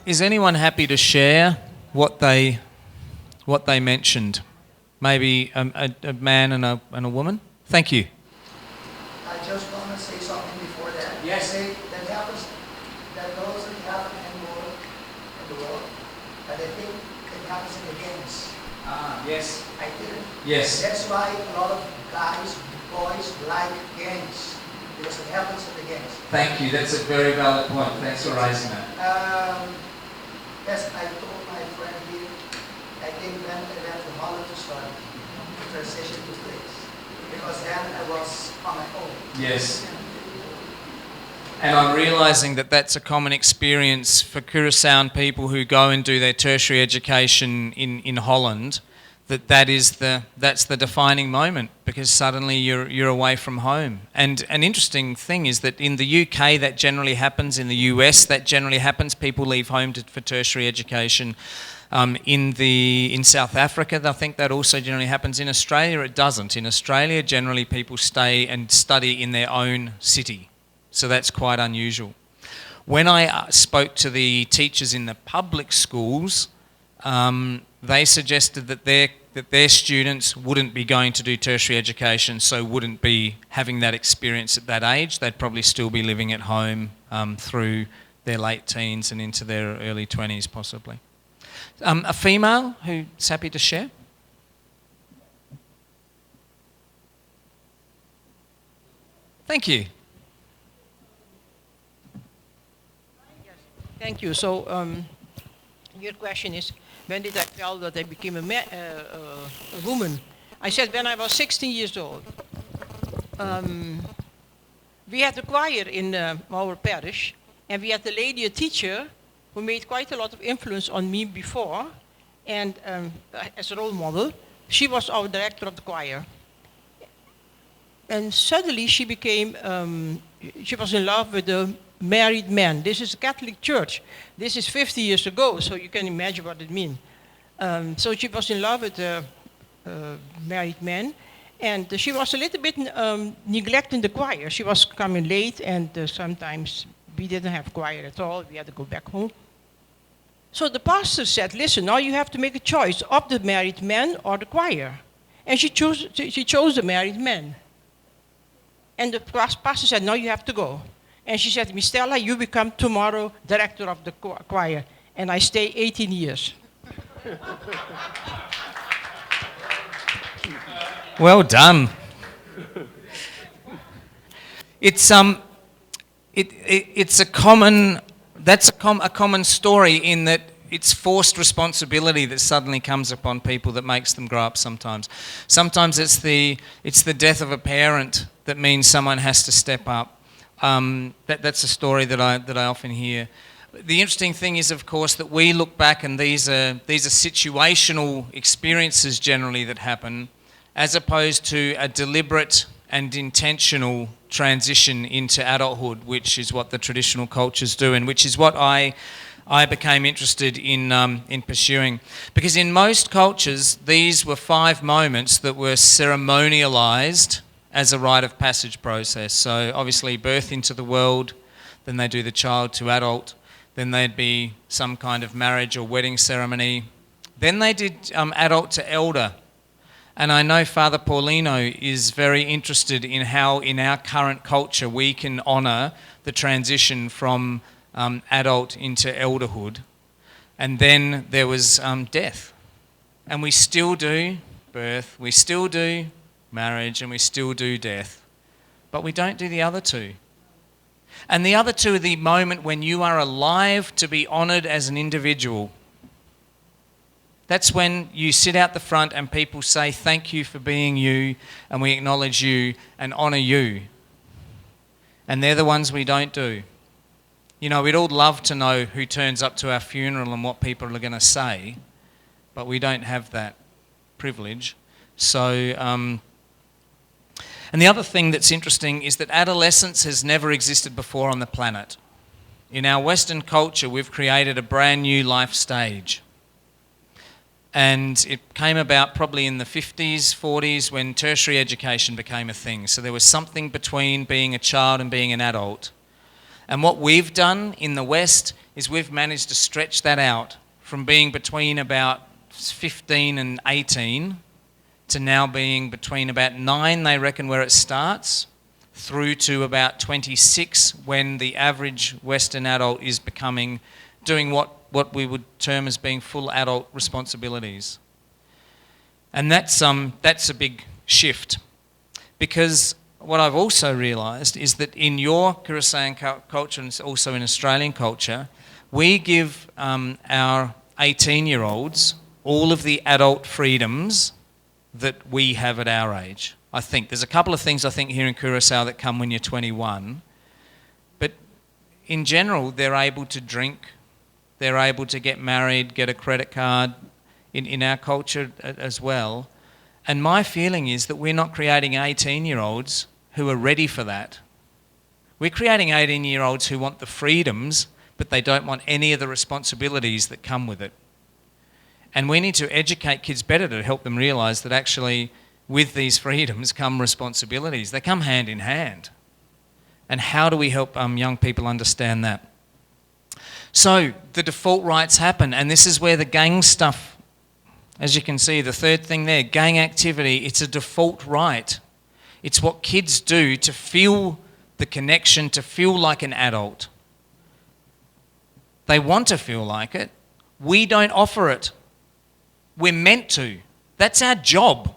Is anyone happy to share what they mentioned? Maybe a man and a woman? Thank you. I just want to say something before that. Yes. Say that happens, that doesn't happen anymore in the world, but I think it happens in the games. Yes. I didn't. Yes. That's why a lot of guys, boys like games, because it happens in the games. Thank you. That's a very valid point. Thanks for raising that. Yes, I told my friend here, I came then I went to Holland to start the transition to place, because then I was on my own. Yes. And I'm realising that that's a common experience for Curaçaoan people who go and do their tertiary education in Holland, that's the defining moment, because suddenly you're away from home. And an interesting thing is that in the UK that generally happens, in the US that generally happens, people leave home for tertiary education. In South Africa, I think that also generally happens. In Australia, it doesn't. In Australia, generally people stay and study in their own city. So that's quite unusual. When I spoke to the teachers in the public schools, they suggested that their students wouldn't be going to do tertiary education, so wouldn't be having that experience at that age. They'd probably still be living at home through their late teens and into their early 20s possibly. A female who's happy to share? Thank you. Thank you. So, your question is, when did I feel that I became a woman? I said when I was 16 years old. We had a choir in our parish, and we had a lady, a teacher, who made quite a lot of influence on me before, and as a role model. She was our director of the choir. And suddenly she became, she was in love with a married man. This is a Catholic church. This is 50 years ago, so you can imagine what it means. So she was in love with a married man, and she was a little bit neglecting the choir. She was coming late, and sometimes we didn't have choir at all. We had to go back home. So the pastor said, listen, now you have to make a choice of the married man or the choir. And she chose the married man. And the pastor said, now you have to go. And she said to me, Stella, you become tomorrow director of the choir. And I stay 18 years. Well done. It's a common story in that it's forced responsibility that suddenly comes upon people that makes them grow up sometimes. Sometimes it's the death of a parent that means someone has to step up. That's a story that I often hear. The interesting thing is, of course, that we look back and these are situational experiences generally that happen, as opposed to a deliberate and intentional transition into adulthood, which is what the traditional cultures do, and which is what I became interested in pursuing. Because in most cultures, these were 5 moments that were ceremonialized as a rite of passage process. So obviously birth into the world, then they do the child to adult, then there'd be some kind of marriage or wedding ceremony. Then they did adult to elder. And I know Father Paulino is very interested in how in our current culture we can honour the transition from adult into elderhood. And then there was death. And we still do birth, we still do marriage, and we still do death. But we don't do the other 2. And the other 2 are the moment when you are alive to be honoured as an individual. That's when you sit out the front and people say, thank you for being you, and we acknowledge you and honour you. And they're the ones we don't do. You know, we'd all love to know who turns up to our funeral and what people are going to say, but we don't have that privilege. So, and the other thing that's interesting is that adolescence has never existed before on the planet. In our Western culture, we've created a brand new life stage. And it came about probably in the 50s, 40s, when tertiary education became a thing. So there was something between being a child and being an adult And what we've done in the West is we've managed to stretch that out from being between about 15 and 18 to now being between about 9, they reckon, where it starts, through to about 26 when the average Western adult is doing what we would term as being full adult responsibilities. And that's a big shift, because what I've also realised is that in your Kurisayan culture and also in Australian culture, we give our 18-year-olds all of the adult freedoms that we have at our age. I think there's a couple of things I think here in Curaçao that come when you're 21, but in general they're able to drink, they're able to get married, get a credit card in our culture as well. And my feeling is that we're not creating 18-year-olds who are ready for that. We're creating 18-year-olds who want the freedoms, but they don't want any of the responsibilities that come with it. And we need to educate kids better to help them realise that actually with these freedoms come responsibilities. They come hand in hand. And how do we help young people understand that? So the default rights happen, and this is where the gang stuff, as you can see, the third thing there, gang activity, it's a default right. It's what kids do to feel the connection, to feel like an adult. They want to feel like it. We don't offer it. We're meant to. That's our job.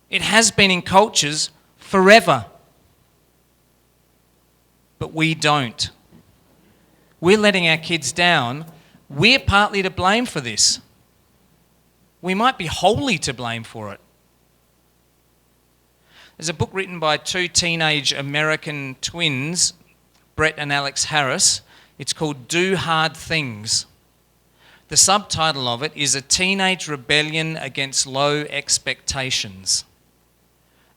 It has been in cultures forever. But we don't. We're letting our kids down. We're partly to blame for this. We might be wholly to blame for it. There's a book written by 2 teenage American twins, Brett and Alex Harris. It's called Do Hard Things. The subtitle of it is A Teenage Rebellion Against Low Expectations.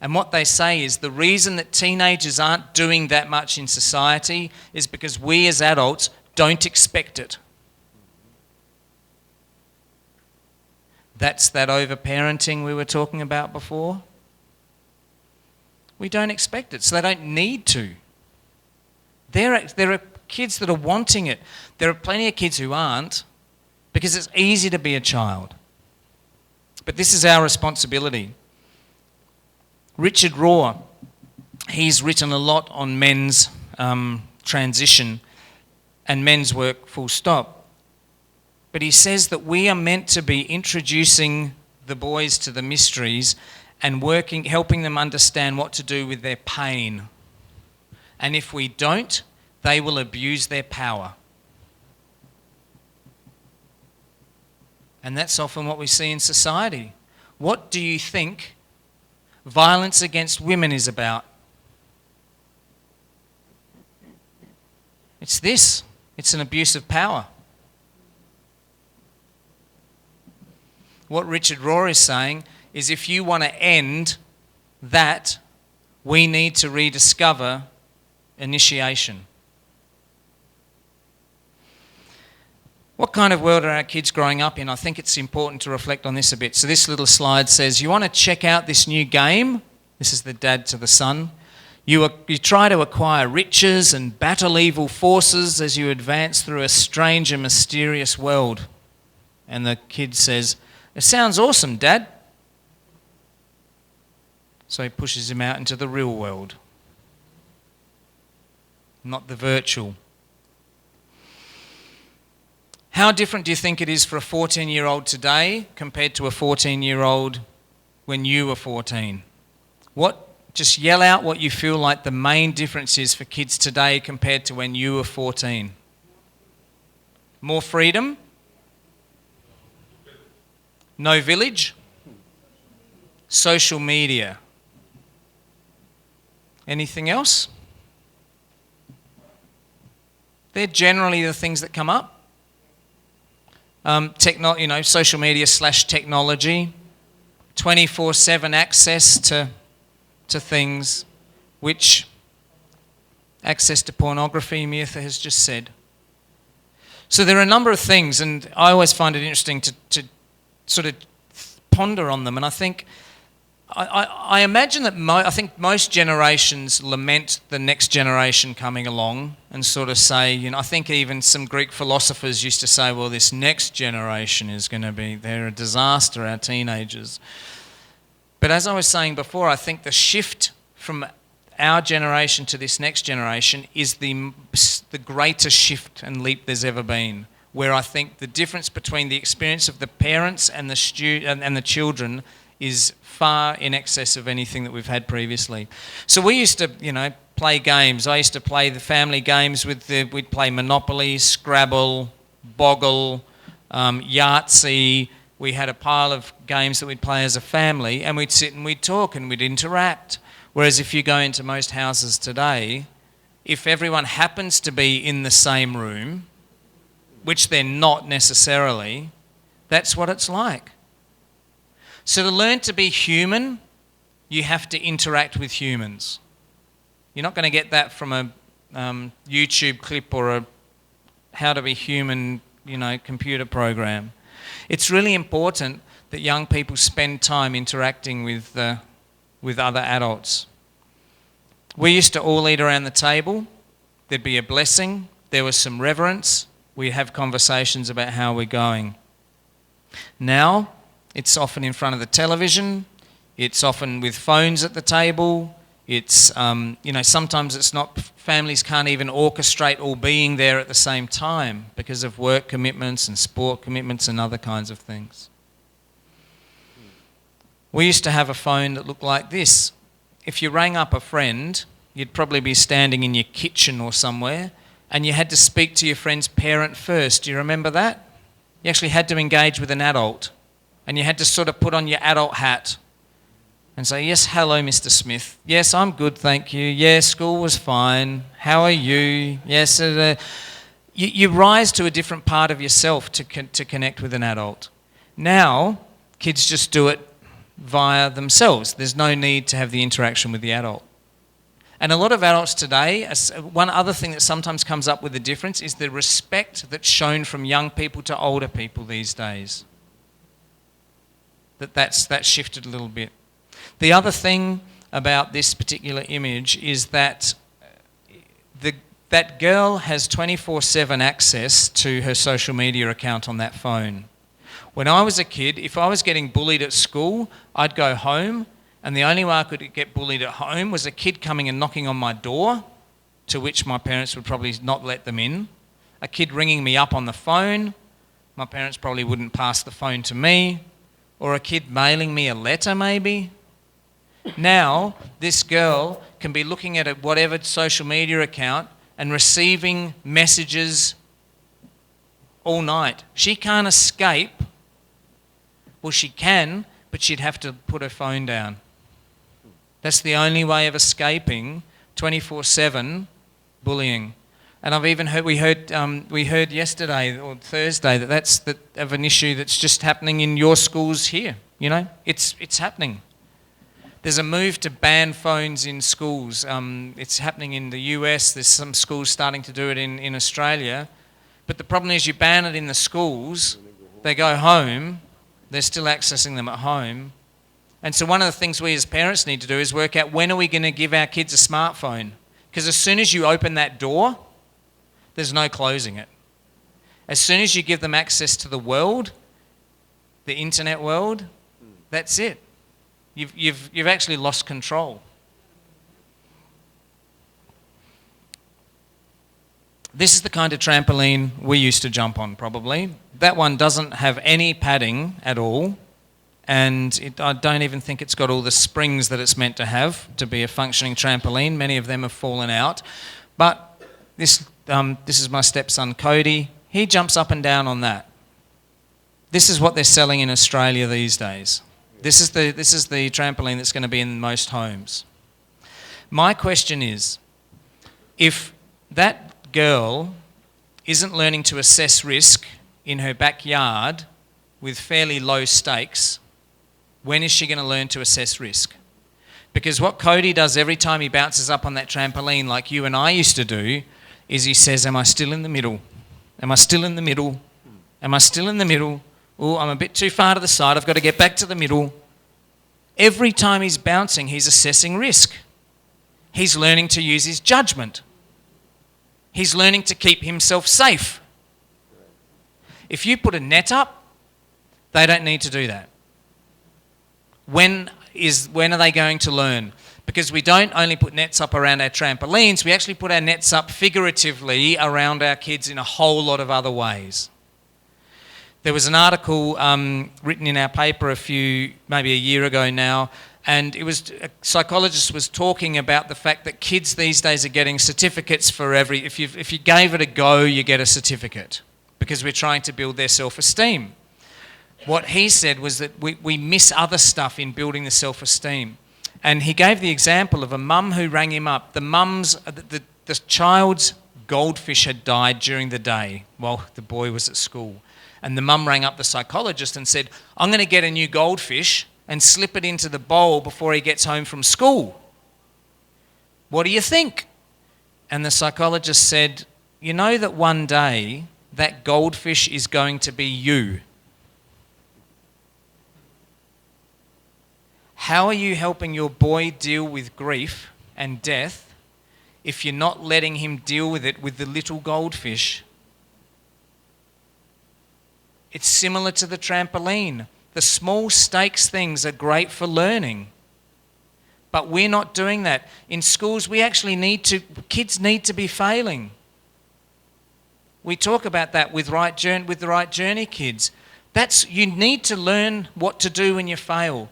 And what they say is the reason that teenagers aren't doing that much in society is because we as adults don't expect it. That's that over-parenting we were talking about before. We don't expect it, so they don't need to. There are kids that are wanting it. There are plenty of kids who aren't, because it's easy to be a child. But this is our responsibility. Richard Rohr, he's written a lot on men's transition and men's work full stop. But he says that we are meant to be introducing the boys to the mysteries and helping them understand what to do with their pain. And if we don't, they will abuse their power. And that's often what we see in society. What do you think violence against women is about? It's this. It's an abuse of power. What Richard Rohr is saying is if you want to end that, we need to rediscover initiation. What kind of world are our kids growing up in? I think it's important to reflect on this a bit. So this little slide says, you want to check out this new game? This is the dad to the son. You try to acquire riches and battle evil forces as you advance through a strange and mysterious world. And the kid says, it sounds awesome, Dad. So he pushes him out into the real world, not the virtual. How different do you think it is for a 14-year-old today compared to a 14-year-old when you were 14? Just yell out what you feel like the main difference is for kids today compared to when you were 14. More freedom? No village? Social media? Anything else? They're generally the things that come up. Social media / technology, 24/7 access to things, which access to pornography, Mirtha has just said. So there are a number of things, and I always find it interesting to sort of ponder on them. And I think I imagine that I think most generations lament the next generation coming along and sort of say, you know, I think even some Greek philosophers used to say, well, this next generation is going to be, they're a disaster, our teenagers. But as I was saying before, I think the shift from our generation to this next generation is the greatest shift and leap there's ever been, where I think the difference between the experience of the parents and the children is far in excess of anything that we've had previously. So we used to, you know, play games. I used to play the family games we'd play Monopoly, Scrabble, Boggle, Yahtzee. We had a pile of games that we'd play as a family, and we'd sit and we'd talk and we'd interact. Whereas if you go into most houses today, if everyone happens to be in the same room, which they're not necessarily, that's what it's like. So to learn to be human, you have to interact with humans. You're not going to get that from a YouTube clip or a how to be human, you know, computer program. It's really important that young people spend time interacting with other adults. We used to all eat around the table. There'd be a blessing. There was some reverence. We'd have conversations about how we're going. Now, it's often in front of the television. It's often with phones at the table. It's, you know, sometimes it's not, families can't even orchestrate all being there at the same time because of work commitments and sport commitments and other kinds of things. We used to have a phone that looked like this. If you rang up a friend, you'd probably be standing in your kitchen or somewhere, and you had to speak to your friend's parent first. Do you remember that? You actually had to engage with an adult, and you had to sort of put on your adult hat and say, yes, hello, Mr. Smith. Yes, I'm good, thank you. Yes, school was fine. How are you? Yes. You rise to a different part of yourself to connect with an adult. Now, kids just do it via themselves. There's no need to have the interaction with the adult. And a lot of adults today, one other thing that sometimes comes up with the difference is the respect that's shown from young people to older people these days. That's shifted a little bit. The other thing about this particular image is that that girl has 24/7 access to her social media account on that phone. When I was a kid, if I was getting bullied at school, I'd go home, and the only way I could get bullied at home was a kid coming and knocking on my door, to which my parents would probably not let them in. A kid ringing me up on the phone, my parents probably wouldn't pass the phone to me, or a kid mailing me a letter maybe. Now, this girl can be looking at whatever social media account and receiving messages all night. She can't escape. Well, she can, but she'd have to put her phone down. That's the only way of escaping 24/7 bullying. And I've even heard, we heard yesterday or Thursday that's of an issue that's just happening in your schools here. You know, it's happening. There's a move to ban phones in schools. It's happening in the US. There's some schools starting to do it in Australia. But the problem is you ban it in the schools, they go home, they're still accessing them at home. And so one of the things we as parents need to do is work out when are we going to give our kids a smartphone? Because as soon as you open that door, there's no closing it. As soon as you give them access to the world, the internet world, that's it. You've actually lost control. This is the kind of trampoline we used to jump on, probably. That one doesn't have any padding at all, and I don't even think it's got all the springs that it's meant to have to be a functioning trampoline. Many of them have fallen out. But this is my stepson, Cody. He jumps up and down on that. This is what they're selling in Australia these days. This is the trampoline that's going to be in most homes. My question is, if that girl isn't learning to assess risk in her backyard with fairly low stakes, when is she going to learn to assess risk? Because what Cody does every time he bounces up on that trampoline, like you and I used to do, is he says, am I still in the middle? Am I still in the middle? Am I still in the middle? Oh, I'm a bit too far to the side, I've got to get back to the middle. Every time he's bouncing, he's assessing risk. He's learning to use his judgment. He's learning to keep himself safe. If you put a net up, they don't need to do that. When are they going to learn? Because we don't only put nets up around our trampolines, we actually put our nets up figuratively around our kids in a whole lot of other ways. There was an article written in our paper maybe a year ago now, and a psychologist was talking about the fact that kids these days are getting certificates for if you gave it a go, you get a certificate, because we're trying to build their self-esteem. What he said was that we miss other stuff in building the self-esteem. And he gave the example of a mum who rang him up. The child's goldfish had died during the day while the boy was at school. And the mum rang up the psychologist and said, I'm going to get a new goldfish and slip it into the bowl before he gets home from school. What do you think? And the psychologist said, you know that one day that goldfish is going to be you. How are you helping your boy deal with grief and death if you're not letting him deal with it with the little goldfish? It's similar to the trampoline. The small stakes things are great for learning. But we're not doing that. In schools, kids need to be failing. We talk about that with the Right Journey kids. You need to learn what to do when you fail.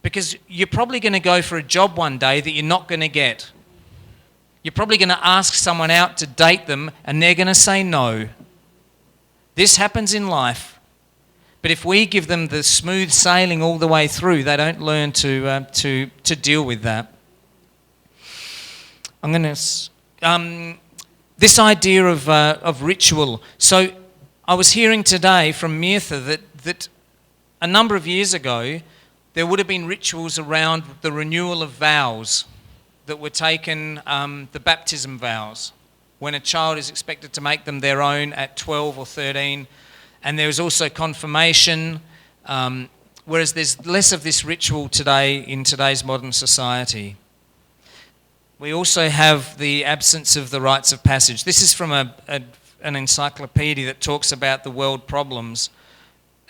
Because you're probably going to go for a job one day that you're not going to get. You're probably going to ask someone out to date them and they're going to say no. This happens in life. But if we give them the smooth sailing all the way through, they don't learn to deal with that. This idea of ritual. So I was hearing today from Mirtha that a number of years ago, there would have been rituals around the renewal of vows that were taken, the baptism vows, when a child is expected to make them their own at 12 or 13. And there was also confirmation, whereas there's less of this ritual today in today's modern society. We also have the absence of the rites of passage. This is from an encyclopedia that talks about the world problems.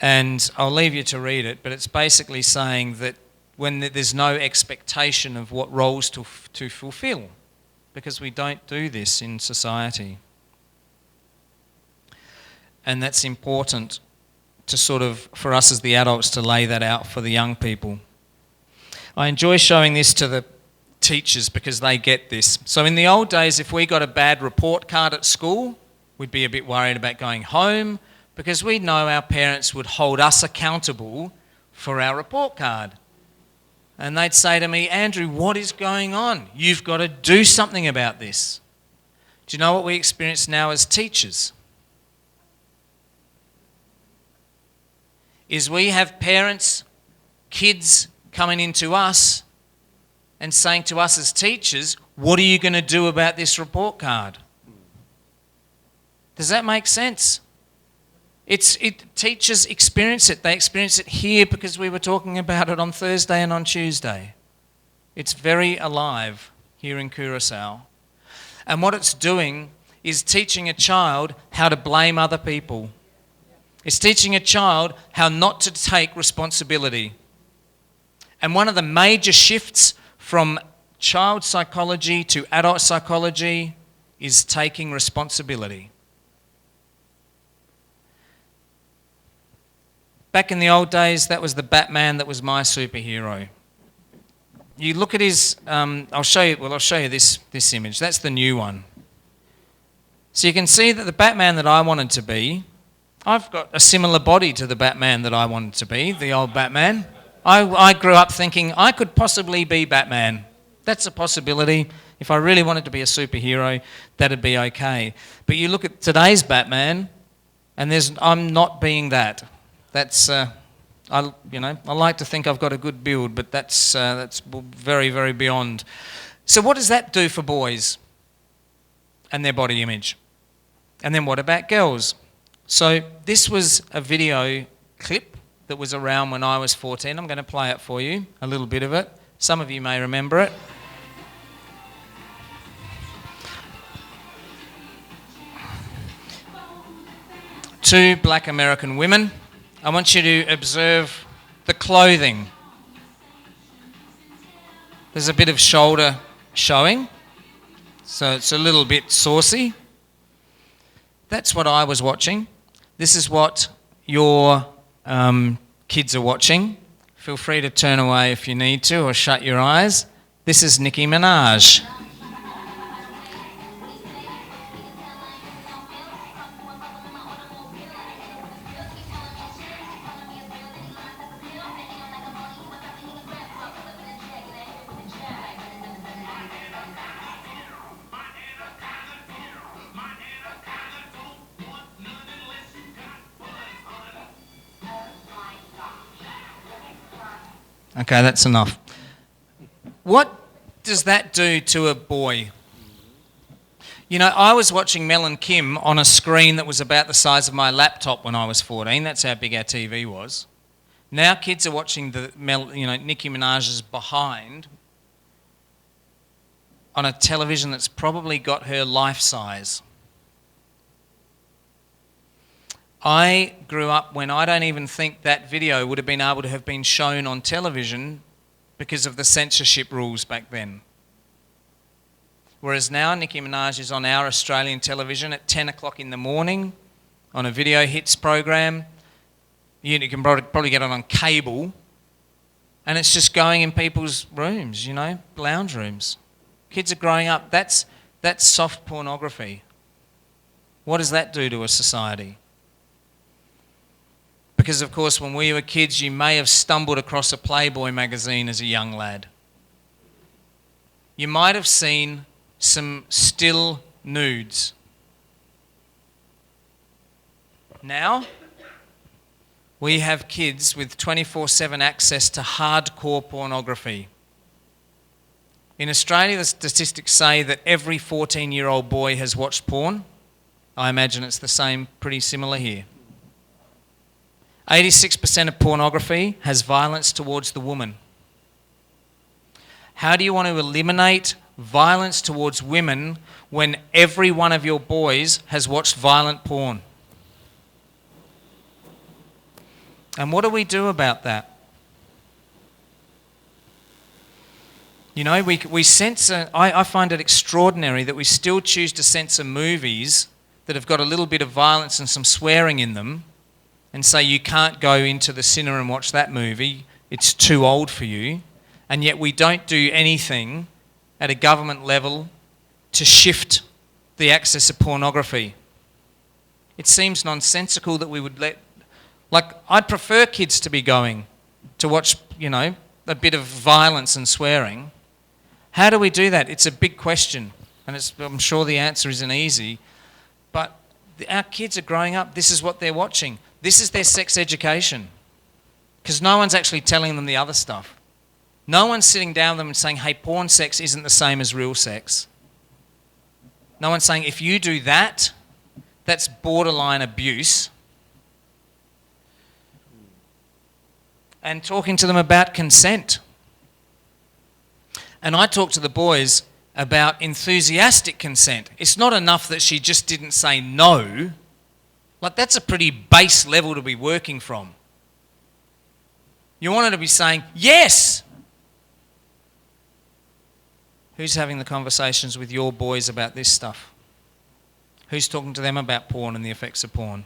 And I'll leave you to read it, but it's basically saying that when there's no expectation of what roles to fulfill, because we don't do this in society. And that's important for us as the adults to lay that out for the young people. I enjoy showing this to the teachers because they get this. So in the old days, if we got a bad report card at school, we'd be a bit worried about going home, because we know our parents would hold us accountable for our report card. And they'd say to me, Andrew, what is going on? You've got to do something about this. Do you know what we experience now as teachers? Is we have parents, kids coming into us and saying to us as teachers, what are you going to do about this report card? Does that make sense? Teachers experience it. They experience it here because we were talking about it on Thursday and on Tuesday. It's very alive here in Curaçao. And what it's doing is teaching a child how to blame other people. It's teaching a child how not to take responsibility. And one of the major shifts from child psychology to adult psychology is taking responsibility. Back in the old days, that was the Batman that was my superhero. You look at his, I'll show you this image. That's the new one. So you can see that the Batman that I wanted to be, I've got a similar body to the Batman that I wanted to be, the old Batman. I grew up thinking I could possibly be Batman. That's a possibility. If I really wanted to be a superhero, that'd be okay. But you look at today's Batman, and I'm not being that. That's I like to think I've got a good build, but that's very, very beyond. So what does that do for boys and their body image? And then what about girls? So this was a video clip that was around when I was 14. I'm going to play it for you, a little bit of it. Some of you may remember it. Two black American women. I want you to observe the clothing. There's a bit of shoulder showing, so it's a little bit saucy. That's what I was watching. This is what your kids are watching. Feel free to turn away if you need to, or shut your eyes. This is Nicki Minaj. Okay, that's enough. What does that do to a boy? You know, I was watching Mel and Kim on a screen that was about the size of my laptop when I was 14. That's how big our TV was. Now kids are watching Nicki Minaj's behind on a television that's probably got her life size. I grew up when I don't even think that video would have been able to have been shown on television because of the censorship rules back then. Whereas now Nicki Minaj is on our Australian television at 10 o'clock in the morning on a video hits program. You can probably get it on cable, and it's just going in people's rooms, you know, lounge rooms. Kids are growing up. That's soft pornography. What does that do to a society? Because, of course, when we were kids, you may have stumbled across a Playboy magazine as a young lad. You might have seen some still nudes. Now, we have kids with 24/7 access to hardcore pornography. In Australia, the statistics say that every 14-year-old boy has watched porn. I imagine it's the same, pretty similar here. 86% of pornography has violence towards the woman. How do you want to eliminate violence towards women when every one of your boys has watched violent porn? And what do we do about that? You know, we censor. I find it extraordinary that we still choose to censor movies that have got a little bit of violence and some swearing in them, and say you can't go into the cinema and watch that movie, it's too old for you, and yet we don't do anything at a government level to shift the access of pornography. It seems nonsensical that we would let... Like, I'd prefer kids to be going to watch, you know, a bit of violence and swearing. How do we do that? It's a big question, and I'm sure the answer isn't easy, but our kids are growing up, this is what they're watching. This is their sex education, because no one's actually telling them the other stuff. No one's sitting down with them and saying, hey, porn sex isn't the same as real sex. No one's saying, if you do that, that's borderline abuse. And talking to them about consent. And I talk to the boys about enthusiastic consent. It's not enough that she just didn't say no. Like, that's a pretty base level to be working from. You want her to be saying, yes! Who's having the conversations with your boys about this stuff? Who's talking to them about porn and the effects of porn?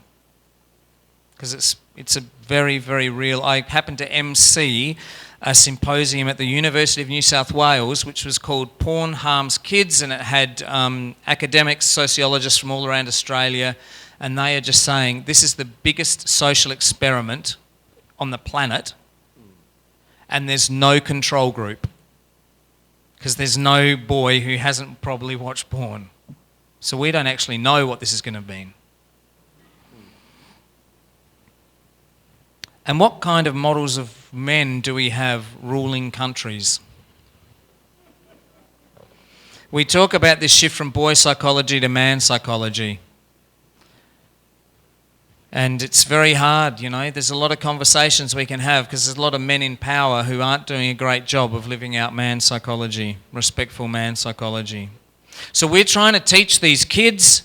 Because it's a very, very real... I happened to MC a symposium at the University of New South Wales, which was called Porn Harms Kids, and it had academics, sociologists from all around Australia, and they are just saying this is the biggest social experiment on the planet, and there's no control group, because there's no boy who hasn't probably watched porn. So we don't actually know what this is going to be. And what kind of models of men do we have ruling countries? We talk about this shift from boy psychology to man psychology. And it's very hard, you know. There's a lot of conversations we can have because there's a lot of men in power who aren't doing a great job of living out man psychology, respectful man psychology. So we're trying to teach these kids,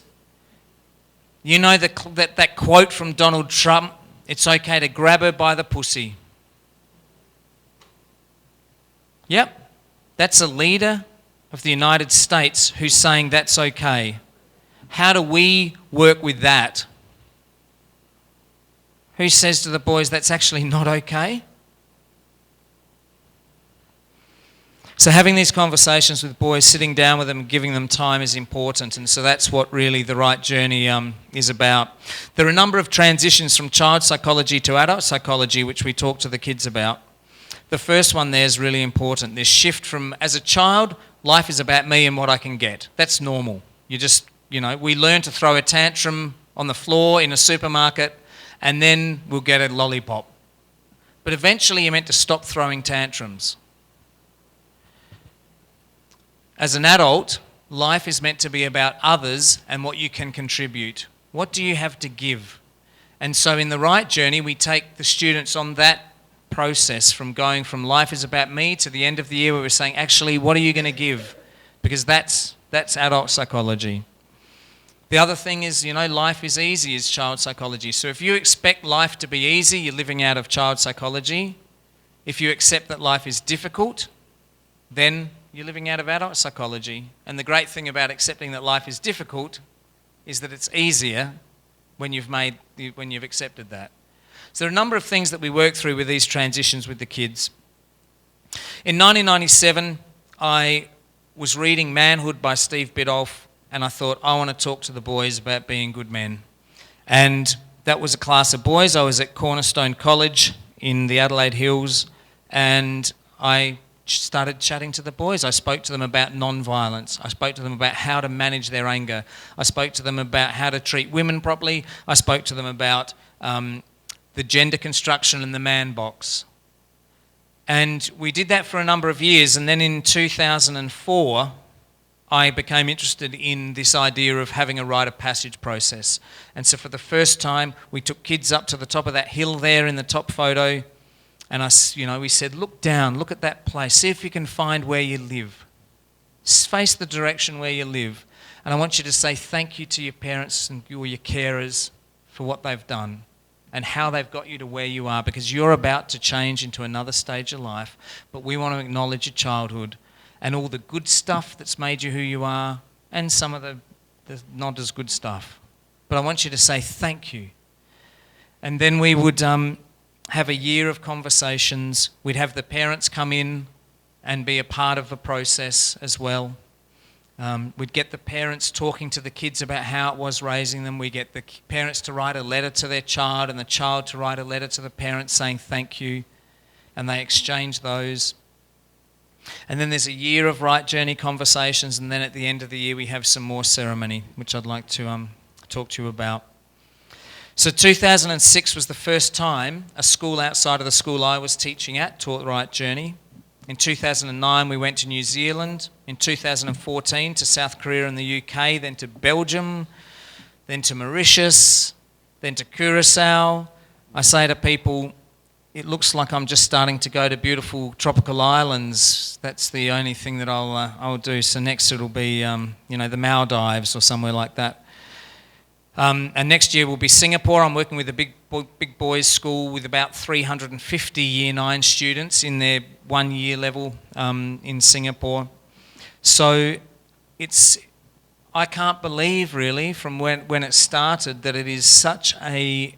you know, that quote from Donald Trump, it's okay to grab her by the pussy. Yep, that's a leader of the United States who's saying that's okay. How do we work with that? Who says to the boys that's actually not okay? So having these conversations with boys, sitting down with them, giving them time is important, and so that's what really the RITE journey is about. There are a number of transitions from child psychology to adult psychology which we talk to the kids about. The first one there is really important. This shift from, as a child, life is about me and what I can get. That's normal. You just, you know, we learn to throw a tantrum on the floor in a supermarket and then we'll get a lollipop. But eventually you're meant to stop throwing tantrums. As an adult, life is meant to be about others and what you can contribute. What do you have to give? And so in the RITE journey, we take the students on that process from going from life is about me to the end of the year where we're saying, actually, what are you going to give? Because that's adult psychology. The other thing is, you know, life is easy is child psychology. So if you expect life to be easy, you're living out of child psychology. If you accept that life is difficult, then you're living out of adult psychology. And the great thing about accepting that life is difficult is that it's easier when you've accepted that. So there are a number of things that we work through with these transitions with the kids. In 1997, I was reading Manhood by Steve Biddulph, and I thought, I want to talk to the boys about being good men. And that was a class of boys. I was at Cornerstone College in the Adelaide Hills, and I started chatting to the boys. I spoke to them about non-violence. I spoke to them about how to manage their anger. I spoke to them about how to treat women properly. I spoke to them about the gender construction and the man box. And we did that for a number of years, and then in 2004, I became interested in this idea of having a rite of passage process. And so for the first time, we took kids up to the top of that hill there in the top photo, and we said, look down, look at that place, see if you can find where you live. Face the direction where you live. And I want you to say thank you to your parents and your carers for what they've done and how they've got you to where you are, because you're about to change into another stage of life, but we want to acknowledge your childhood and all the good stuff that's made you who you are, and some of the not as good stuff. But I want you to say thank you. And then we would have a year of conversations. We'd have the parents come in and be a part of the process as well. We'd get the parents talking to the kids about how it was raising them. We get the parents to write a letter to their child and the child to write a letter to the parents saying thank you, and they exchange those. And then there's a year of RITE journey conversations, and then at the end of the year we have some more ceremony, which I'd like to talk to you about. So 2006 was the first time a school outside of the school I was teaching at taught RITE journey. In 2009 we went to New Zealand, in 2014 to South Korea and the UK, then to Belgium, then to Mauritius, then to Curacao. I say to people, it looks like I'm just starting to go to beautiful tropical islands. That's the only thing that I'll do. So next it'll be, the Maldives or somewhere like that. And next year will be Singapore. I'm working with a big boys school with about 350 Year 9 students in their 1 year level in Singapore. So I can't believe really from when it started that it is such a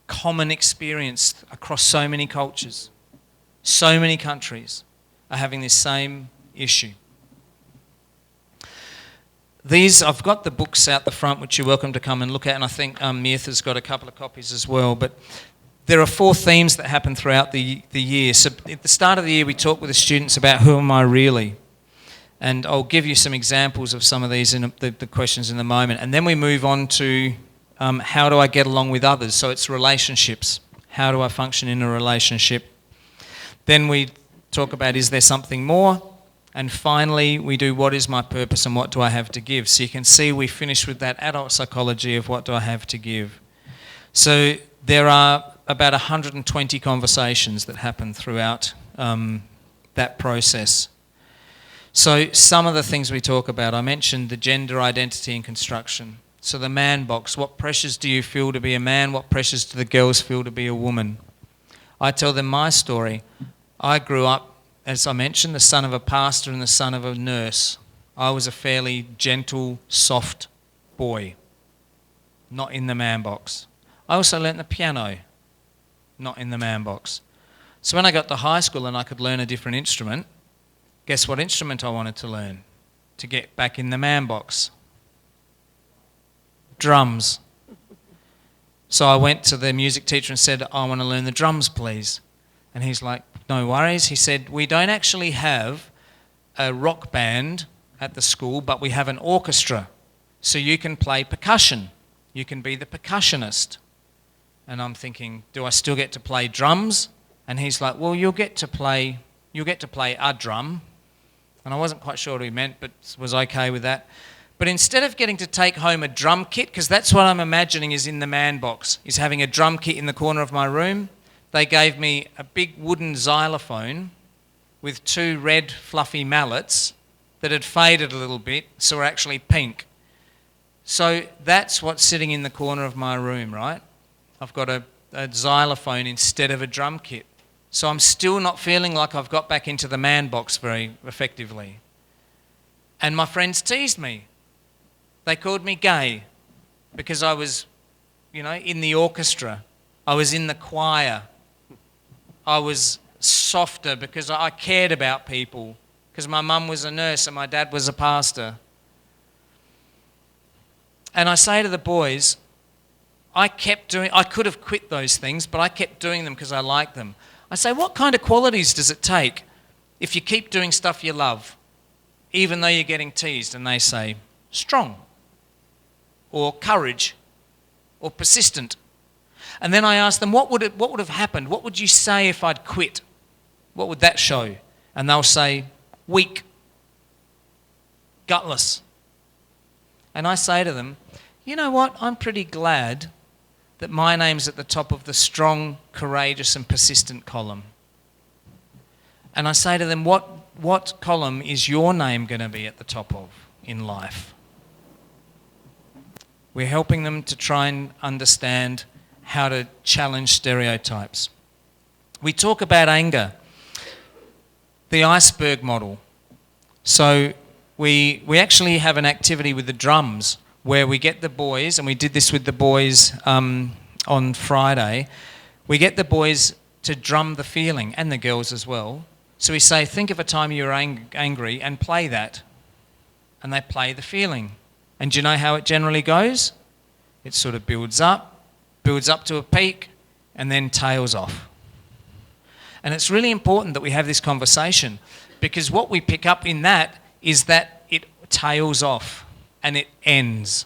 common experience across so many cultures. So many countries are having this same issue. I've got the books out the front which you're welcome to come and look at, and I think Mirtha's got a couple of copies as well. But there are 4 themes that happen throughout the year. So at the start of the year we talk with the students about who am I really? And I'll give you some examples of some of these in the questions in a moment. And then we move on to how do I get along with others? So it's relationships. How do I function in a relationship? Then we talk about is there something more? And finally we do what is my purpose and what do I have to give? So you can see we finish with that adult psychology of what do I have to give. So there are about 120 conversations that happen throughout that process. So some of the things we talk about, I mentioned the gender identity and construction. So the man box, what pressures do you feel to be a man? What pressures do the girls feel to be a woman? I tell them my story. I grew up, as I mentioned, the son of a pastor and the son of a nurse. I was a fairly gentle, soft boy, not in the man box. I also learnt the piano, not in the man box. So when I got to high school and I could learn a different instrument, guess what instrument I wanted to learn to get back in the man box? Drums. So I went to the music teacher and said, I want to learn the drums, please. And he's like, no worries. He said, we don't actually have a rock band at the school, but we have an orchestra. So you can play percussion. You can be the percussionist. And I'm thinking, do I still get to play drums? And he's like, well, you'll get to play a drum. And I wasn't quite sure what he meant, but was okay with that. But instead of getting to take home a drum kit, because that's what I'm imagining is in the man box, is having a drum kit in the corner of my room, they gave me a big wooden xylophone with 2 red fluffy mallets that had faded a little bit, so were actually pink. So that's what's sitting in the corner of my room, right? I've got a xylophone instead of a drum kit. So I'm still not feeling like I've got back into the man box very effectively. And my friends teased me. They called me gay because I was, in the orchestra. I was in the choir. I was softer because I cared about people, because my mum was a nurse and my dad was a pastor. And I say to the boys, I could have quit those things, but I kept doing them because I liked them. I say, what kind of qualities does it take if you keep doing stuff you love, even though you're getting teased? And they say, strong, or courage, or persistent. And then I ask them, what would have happened? What would you say if I'd quit? What would that show? And they'll say, weak, gutless. And I say to them, you know what? I'm pretty glad that my name's at the top of the strong, courageous and persistent column. And I say to them, what column is your name going to be at the top of in life? We're helping them to try and understand how to challenge stereotypes. We talk about anger, the iceberg model. So we actually have an activity with the drums where we get the boys, and we did this with the boys on Friday, we get the boys to drum the feeling, and the girls as well. So we say, think of a time you were angry and play that. And they play the feeling. And do you know how it generally goes? It sort of builds up to a peak, and then tails off. And it's really important that we have this conversation, because what we pick up in that is that it tails off and it ends.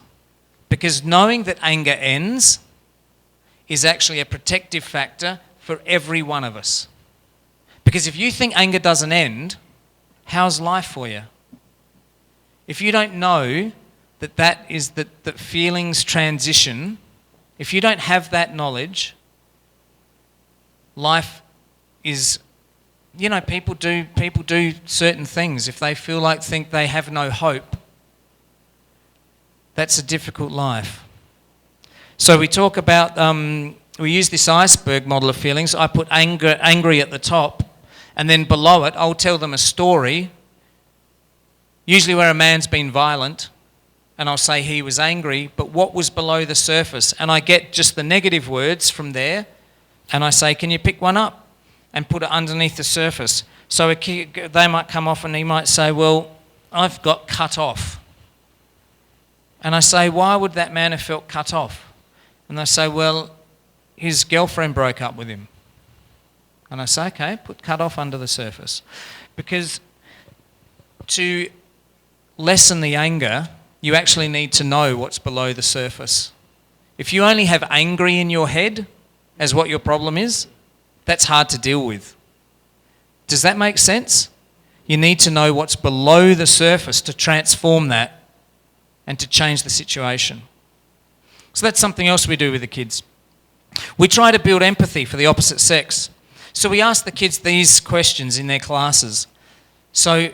Because knowing that anger ends is actually a protective factor for every one of us. Because if you think anger doesn't end, how's life for you? If you don't know that feelings transition, if you don't have that knowledge, life is, people do certain things. If they think they have no hope, that's a difficult life. So we talk about, we use this iceberg model of feelings. I put angry at the top, and then below it, I'll tell them a story, usually where a man's been violent, and I'll say he was angry, but what was below the surface? And I get just the negative words from there, and I say, can you pick one up and put it underneath the surface? So they might come off and he might say, well, I've got cut off. And I say, why would that man have felt cut off? And they say, well, his girlfriend broke up with him. And I say, okay, put cut off under the surface. Because to lessen the anger, you actually need to know what's below the surface. If you only have angry in your head as what your problem is, that's hard to deal with. Does that make sense? You need to know what's below the surface to transform that and to change the situation. So that's something else we do with the kids. We try to build empathy for the opposite sex. So we ask the kids these questions in their classes. So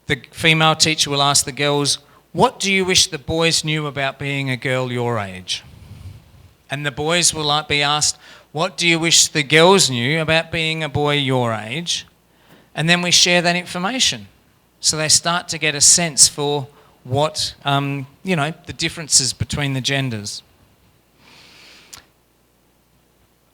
the female teacher will ask the girls, what do you wish the boys knew about being a girl your age? And the boys will be asked, what do you wish the girls knew about being a boy your age? And then we share that information. So they start to get a sense for what, the differences between the genders.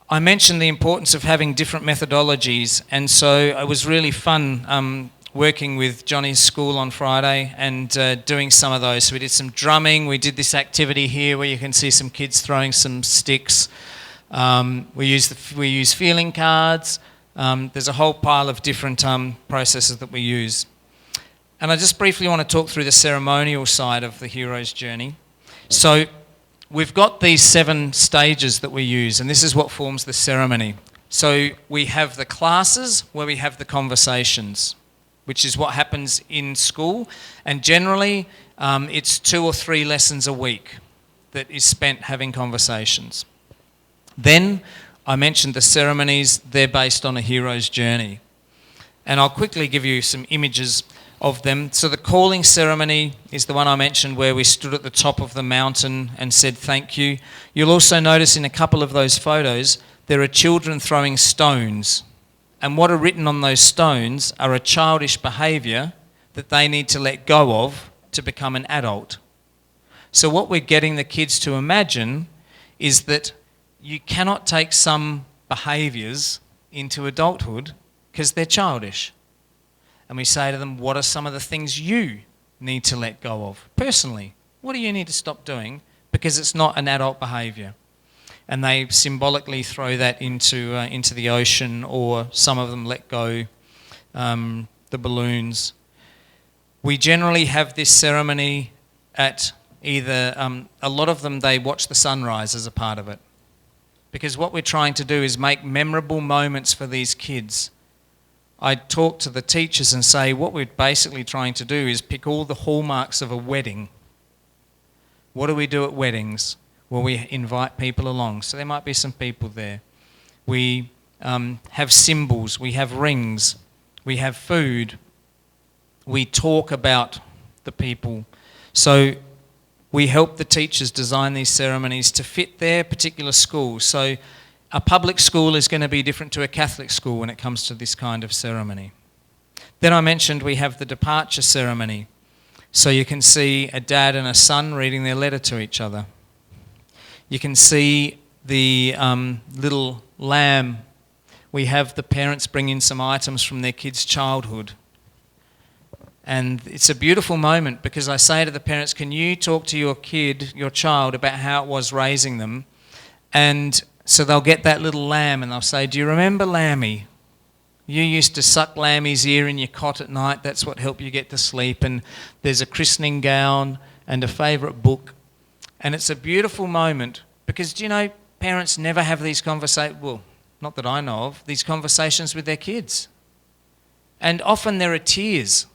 I mentioned the importance of having different methodologies, and so it was really fun working with Johnny's school on Friday and doing some of those. So we did some drumming, we did this activity here where you can see some kids throwing some sticks. We use feeling cards. There's a whole pile of different processes that we use. And I just briefly want to talk through the ceremonial side of the hero's journey. So we've got these 7 stages that we use, and this is what forms the ceremony. So we have the classes where we have the conversations, which is what happens in school. And generally, it's 2 or 3 lessons a week that is spent having conversations. Then I mentioned the ceremonies, they're based on a hero's journey. And I'll quickly give you some images of them. So the calling ceremony is the one I mentioned where we stood at the top of the mountain and said thank you. You'll also notice in a couple of those photos there are children throwing stones. And what are written on those stones are a childish behaviour that they need to let go of to become an adult. So what we're getting the kids to imagine is that you cannot take some behaviours into adulthood because they're childish. And we say to them, what are some of the things you need to let go of personally? What do you need to stop doing because it's not an adult behaviour? And they symbolically throw that into the ocean, or some of them let go the balloons. We generally have this ceremony at either, a lot of them they watch the sunrise as a part of it. Because what we're trying to do is make memorable moments for these kids. I talk to the teachers and say what we're basically trying to do is pick all the hallmarks of a wedding. What do we do at weddings? Well, we invite people along. So there might be some people there. We have symbols, we have rings, we have food. We talk about the people. So we help the teachers design these ceremonies to fit their particular school. So a public school is going to be different to a Catholic school when it comes to this kind of ceremony. Then I mentioned we have the departure ceremony. So you can see a dad and a son reading their letter to each other. You can see the little lamb. We have the parents bring in some items from their kids' childhood. And it's a beautiful moment because I say to the parents, can you talk to your kid, your child, about how it was raising them? And so they'll get that little lamb and they'll say, do you remember Lammy? You used to suck Lammy's ear in your cot at night. That's what helped you get to sleep. And there's a christening gown and a favourite book. And it's a beautiful moment because, do you know, parents never have these conversations, well, not that I know of, these conversations with their kids. And often there are tears.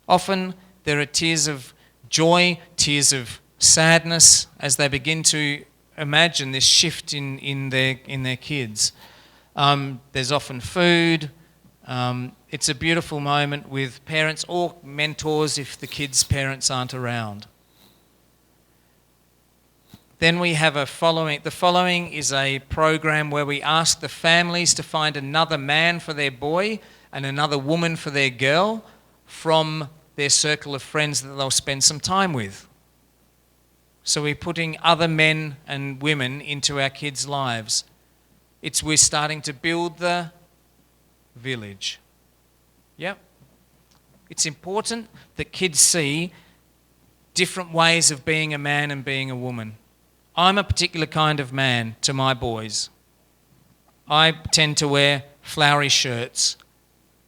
Often there are tears of joy, tears of sadness as they begin to imagine this shift in their kids. There's often food. It's a beautiful moment with parents or mentors if the kids' parents aren't around. Then we have a following. The following is a program where we ask the families to find another man for their boy and another woman for their girl from their circle of friends that they'll spend some time with. So we're putting other men and women into our kids' lives. We're starting to build the village. Yep. It's important that kids see different ways of being a man and being a woman. I'm a particular kind of man to my boys. I tend to wear flowery shirts.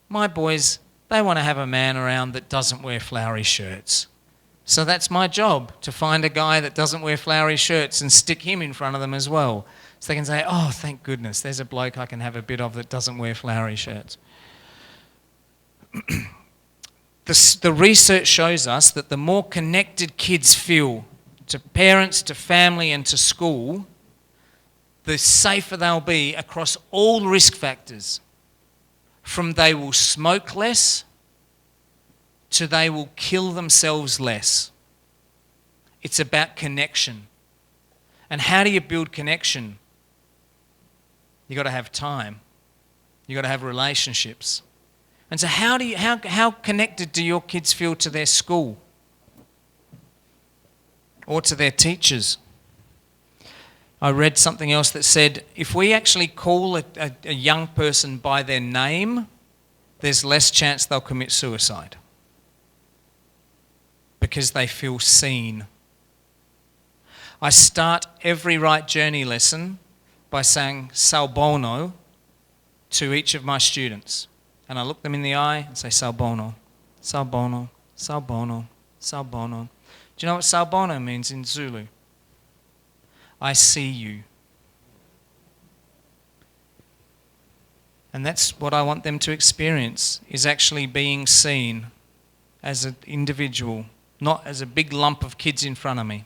My boys, they want to have a man around that doesn't wear flowery shirts. So that's my job, to find a guy that doesn't wear flowery shirts and stick him in front of them as well. So they can say, oh, thank goodness, there's a bloke I can have a bit of that doesn't wear flowery shirts. The research shows us that the more connected kids feel to parents, to family and to school, the safer they'll be across all risk factors. From they will smoke less to they will kill themselves less. It's about connection. And how do you build connection? You've got to have time. You've got to have relationships. And so how connected do your kids feel to their school? Or to their teachers? I read something else that said, if we actually call a young person by their name, there's less chance they'll commit suicide. Because they feel seen. I start every Right Journey lesson by saying Salbono to each of my students. And I look them in the eye and say Salbono, Salbono, Salbono, Salbono. Do you know what Salbono means in Zulu? I see you. And that's what I want them to experience, is actually being seen as an individual, not as a big lump of kids in front of me.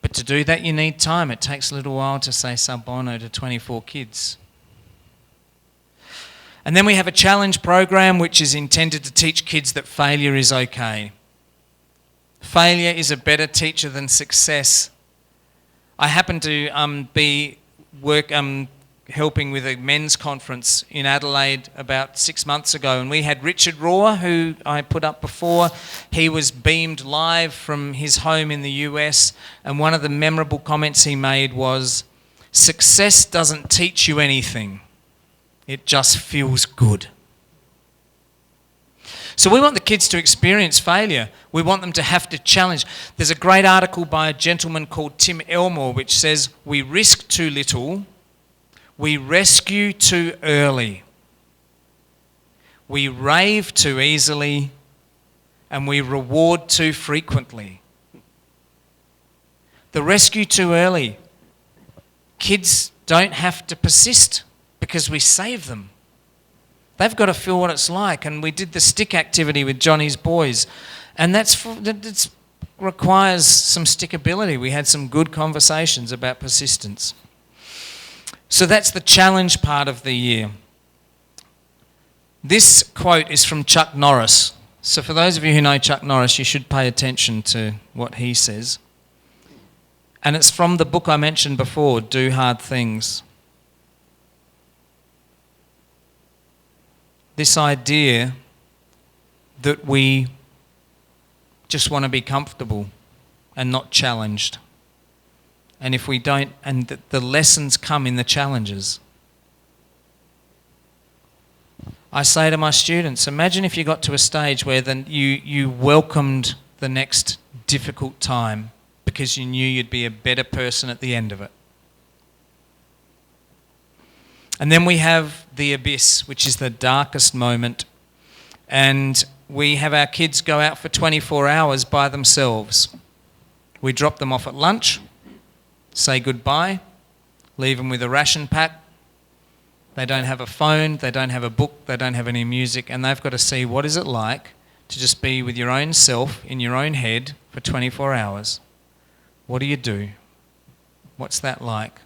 But to do that you need time. It takes a little while to say Salbono to 24 kids. And then we have a challenge program which is intended to teach kids that failure is okay. Failure is a better teacher than success. I happen to be helping with a men's conference in Adelaide about 6 months ago, and we had Richard Rohr, who I put up before. He was beamed live from his home in the US, and one of the memorable comments he made was, "Success doesn't teach you anything. It just feels good." So we want the kids to experience failure. We want them to have to challenge. There's a great article by a gentleman called Tim Elmore which says, we risk too little, we rescue too early, we rave too easily, and we reward too frequently. The rescue too early. Kids don't have to persist because we save them. They've got to feel what it's like. And we did the stick activity with Johnny's boys. And that requires some stickability. We had some good conversations about persistence. So that's the challenge part of the year. This quote is from Chuck Norris. So for those of you who know Chuck Norris, you should pay attention to what he says. And it's from the book I mentioned before, Do Hard Things. This idea that we just want to be comfortable and not challenged. And if we don't, and the lessons come in the challenges. I say to my students, imagine if you got to a stage where then you welcomed the next difficult time because you knew you'd be a better person at the end of it. And then we have the abyss, which is the darkest moment. And we have our kids go out for 24 hours by themselves. We drop them off at lunch, say goodbye, leave them with a ration pack. They don't have a phone, they don't have a book, they don't have any music, and they've got to see what is it like to just be with your own self in your own head for 24 hours. What do you do? What's that like?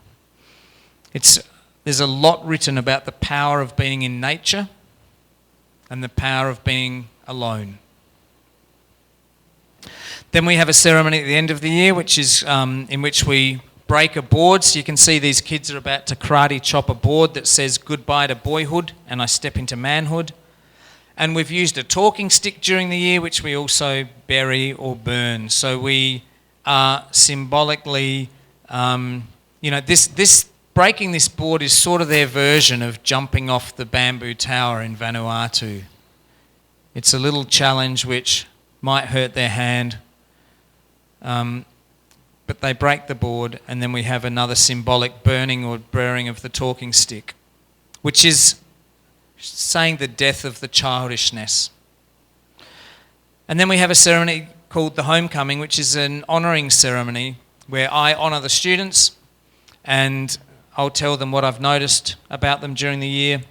There's a lot written about the power of being in nature and the power of being alone. Then we have a ceremony at the end of the year, which is in which we break a board. So you can see these kids are about to karate chop a board that says goodbye to boyhood and I step into manhood. And we've used a talking stick during the year, which we also bury or burn. So we are symbolically, this breaking this board is sort of their version of jumping off the bamboo tower in Vanuatu. It's a little challenge which might hurt their hand, but they break the board, and then we have another symbolic burning or burying of the talking stick, which is saying the death of the childishness. And then we have a ceremony called the homecoming, which is an honouring ceremony where I honour the students and I'll tell them what I've noticed about them during the year.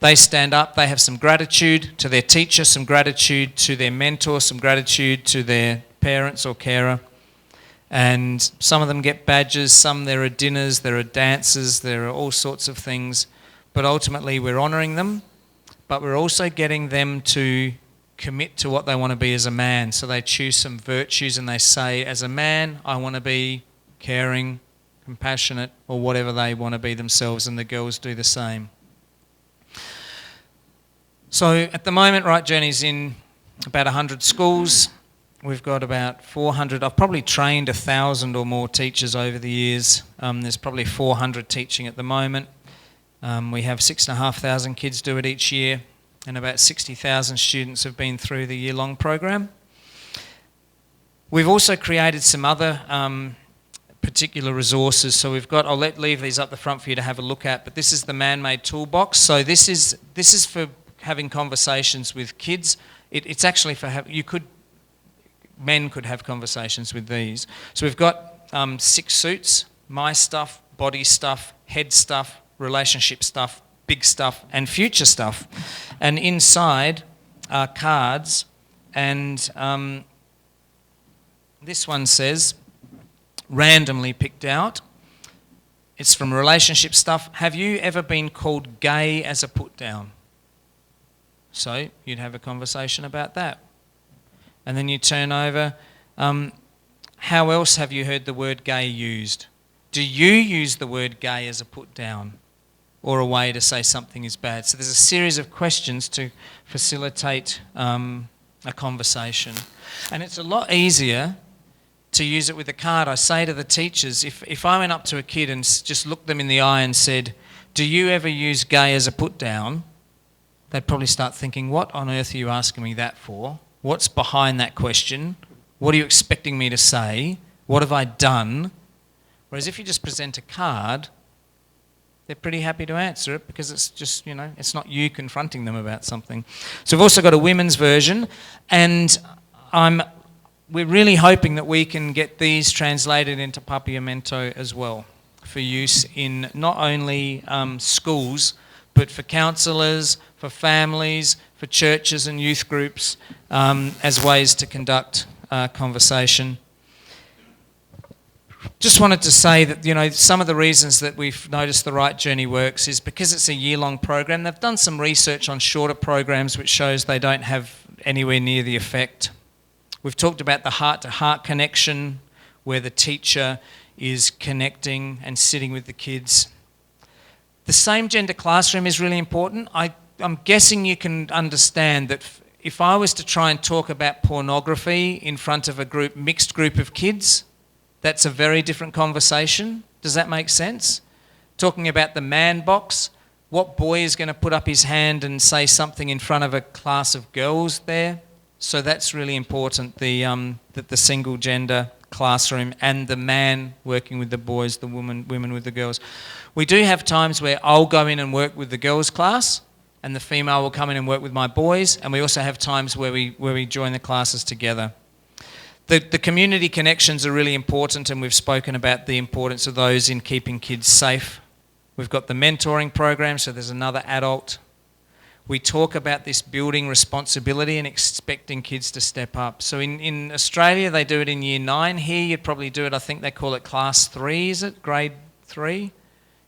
They stand up, they have some gratitude to their teacher, some gratitude to their mentor, some gratitude to their parents or carer. And some of them get badges, some there are dinners, there are dances, there are all sorts of things. But ultimately we're honouring them, but we're also getting them to commit to what they want to be as a man. So they choose some virtues and they say, as a man, I want to be caring, compassionate, or whatever they want to be themselves, and the girls do the same. So at the moment, Right Journey's in about 100 schools. We've got about 400. I've probably trained 1,000 or more teachers over the years. There's probably 400 teaching at the moment. We have 6,500 kids do it each year, and about 60,000 students have been through the year-long program. We've also created some other particular resources. So we've got, I'll leave these up the front for you to have a look at, but this is the man-made toolbox. So this is for having conversations with kids. It's actually for men could have conversations with these. So we've got 6 suits: my stuff, body stuff, head stuff, relationship stuff, big stuff, and future stuff. And inside are cards, and this one says, randomly picked out. It's from relationship stuff. Have you ever been called gay as a put down? So you'd have a conversation about that. And then you turn over, how else have you heard the word gay used? Do you use the word gay as a put down or a way to say something is bad? So there's a series of questions to facilitate a conversation. And it's a lot easier to use it with a card. I say to the teachers, if I went up to a kid and just looked them in the eye and said, do you ever use gay as a put down? They'd probably start thinking, what on earth are you asking me that for? What's behind that question? What are you expecting me to say? What have I done? Whereas if you just present a card, they're pretty happy to answer it because it's just, it's not you confronting them about something. So we've also got a women's version, and we're really hoping that we can get these translated into Papiamento as well for use in not only schools, but for counsellors, for families, for churches and youth groups, as ways to conduct conversation. Just wanted to say that, some of the reasons that we've noticed the Right Journey works is because it's a year-long program. They've done some research on shorter programs which shows they don't have anywhere near the effect. We've talked about the heart-to-heart connection, where the teacher is connecting and sitting with the kids. The same-gender classroom is really important. I'm guessing you can understand that if I was to try and talk about pornography in front of a mixed group of kids, that's a very different conversation. Does that make sense? Talking about the man box, what boy is going to put up his hand and say something in front of a class of girls there? So that's really important, that the single-gender classroom and the man working with the boys, the women with the girls. We do have times where I'll go in and work with the girls' class, and the female will come in and work with my boys, and we also have times where we join the classes together. The community connections are really important, and we've spoken about the importance of those in keeping kids safe. We've got the mentoring program, so there's another adult. We talk about this building responsibility and expecting kids to step up. So in Australia, they do it in year 9. Here, you'd probably do it, I think they call it class 3, is it? Grade 3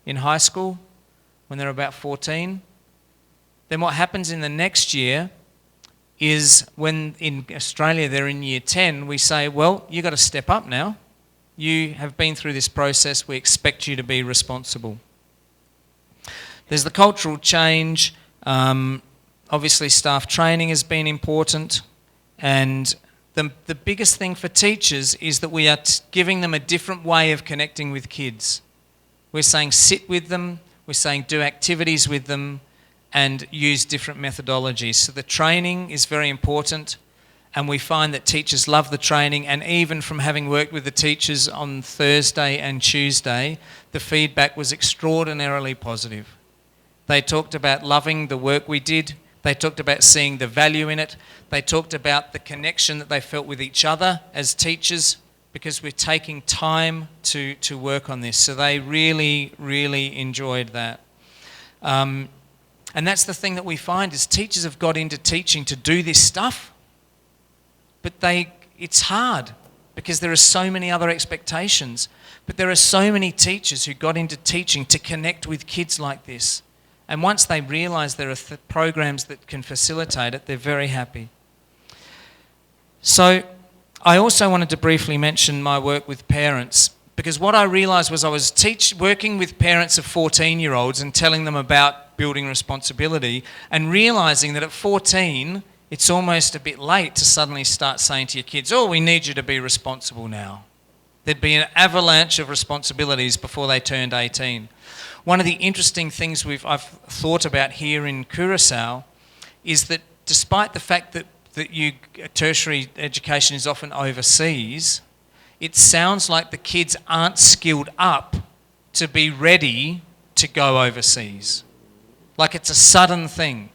in high school when they're about 14. Then what happens in the next year is when in Australia they're in year 10, we say, well, you've got to step up now. You have been through this process. We expect you to be responsible. There's the cultural change. Obviously, staff training has been important. And the biggest thing for teachers is that we are giving them a different way of connecting with kids. We're saying sit with them. We're saying do activities with them, and use different methodologies. So the training is very important, and we find that teachers love the training, and even from having worked with the teachers on Thursday and Tuesday, the feedback was extraordinarily positive. They talked about loving the work we did. They talked about seeing the value in it. They talked about the connection that they felt with each other as teachers, because we're taking time to work on this. So they really, really enjoyed that. And that's the thing that we find is teachers have got into teaching to do this stuff, but it's hard because there are so many other expectations. But there are so many teachers who got into teaching to connect with kids like this. And once they realise there are programs that can facilitate it, they're very happy. So I also wanted to briefly mention my work with parents, because what I realised was I was working with parents of 14-year-olds and telling them about building responsibility, and realising that at 14, it's almost a bit late to suddenly start saying to your kids, oh, we need you to be responsible now. There'd be an avalanche of responsibilities before they turned 18. One of the interesting things I've thought about here in Curaçao is that despite the fact that tertiary education is often overseas, it sounds like the kids aren't skilled up to be ready to go overseas. Like it's a sudden thing.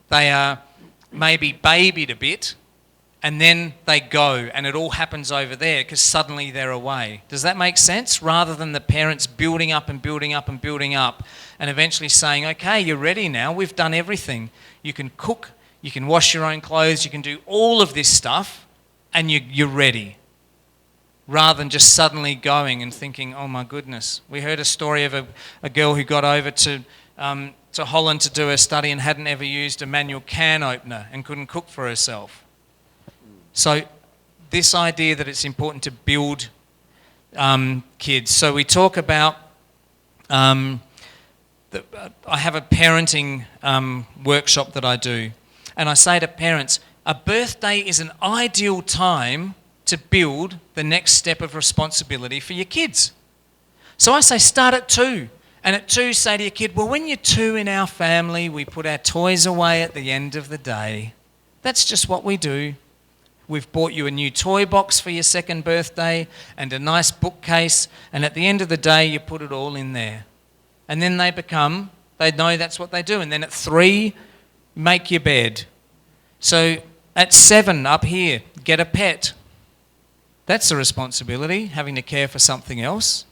They are maybe babied a bit, and then they go, and it all happens over there because suddenly they're away. Does that make sense? Rather than the parents building up and building up and building up, and eventually saying, okay, you're ready now, we've done everything. You can cook, you can wash your own clothes, you can do all of this stuff, and you're ready. Rather than just suddenly going and thinking, oh my goodness. We heard a story of a girl who got over to Holland to do her study and hadn't ever used a manual can opener and couldn't cook for herself. So this idea that it's important to build kids. So we talk about, I have a parenting workshop that I do, and I say to parents, a birthday is an ideal time to build the next step of responsibility for your kids. So I say start at 2. And at 2, say to your kid, well, when you're 2 in our family, we put our toys away at the end of the day. That's just what we do. We've bought you a new toy box for your 2nd birthday and a nice bookcase, and at the end of the day, you put it all in there. And then they know that's what they do. And then at 3, make your bed. So at 7, up here, get a pet. That's a responsibility, having to care for something else.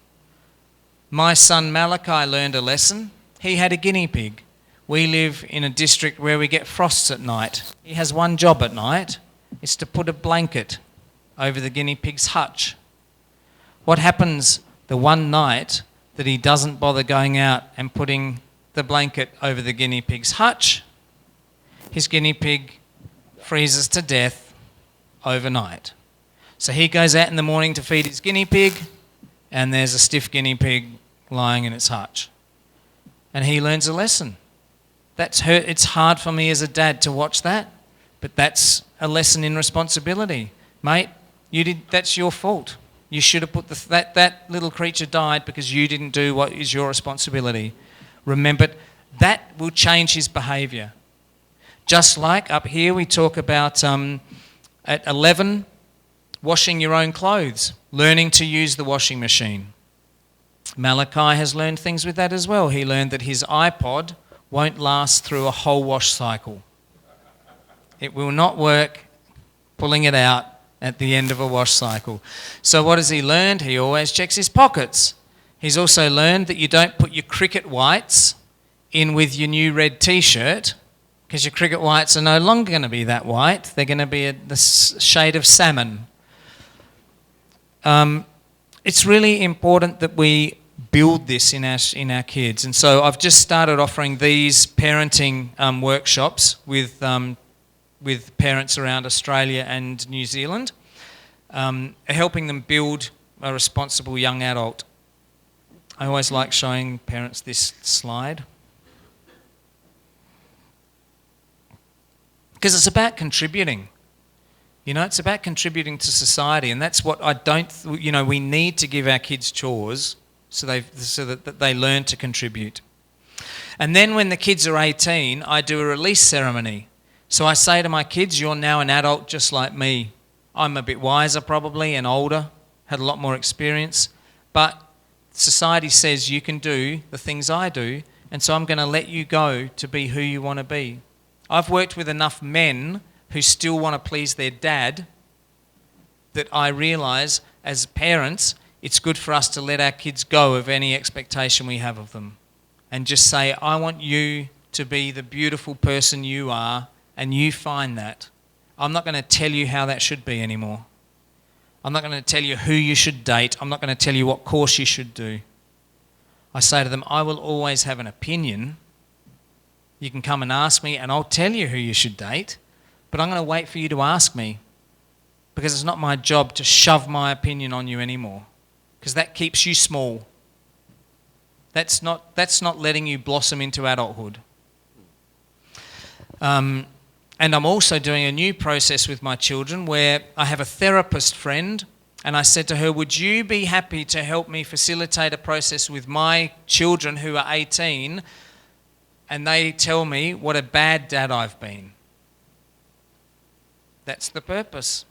My son Malachi learned a lesson. He had a guinea pig. We live in a district where we get frosts at night. He has one job at night. It's to put a blanket over the guinea pig's hutch. What happens the one night that he doesn't bother going out and putting the blanket over the guinea pig's hutch? His guinea pig freezes to death overnight. So he goes out in the morning to feed his guinea pig, and there's a stiff guinea pig lying in its hutch. And he learns a lesson. It's hard for me as a dad to watch that, but that's a lesson in responsibility. Mate, that's your fault. You should have put that little creature died because you didn't do what is your responsibility. Remember, that will change his behaviour. Just like up here we talk about at 11, washing your own clothes, learning to use the washing machine. Malachi has learned things with that as well. He learned that his iPod won't last through a whole wash cycle. It will not work pulling it out at the end of a wash cycle. So what has he learned? He always checks his pockets. He's also learned that you don't put your cricket whites in with your new red t-shirt, because your cricket whites are no longer going to be that white. They're going to be the shade of salmon. It's really important that we build this in our kids. And so I've just started offering these parenting workshops with parents around Australia and New Zealand, helping them build a responsible young adult. I always like showing parents this slide, because it's about contributing. It's about contributing to society, and that's what we need to give our kids chores so that they learn to contribute. And then when the kids are 18, I do a release ceremony. So I say to my kids, you're now an adult just like me. I'm a bit wiser probably and older, had a lot more experience, but society says you can do the things I do, and so I'm going to let you go to be who you want to be. I've worked with enough men who still want to please their dad that I realise as parents it's good for us to let our kids go of any expectation we have of them and just say, I want you to be the beautiful person you are, and you find that. I'm not going to tell you how that should be anymore. I'm not going to tell you who you should date. I'm not going to tell you what course you should do. I say to them, I will always have an opinion. You can come and ask me and I'll tell you who you should date, but I'm going to wait for you to ask me because it's not my job to shove my opinion on you anymore because that keeps you small. That's not letting you blossom into adulthood. And I'm also doing a new process with my children where I have a therapist friend and I said to her, would you be happy to help me facilitate a process with my children who are 18 and they tell me what a bad dad I've been? That's the purpose.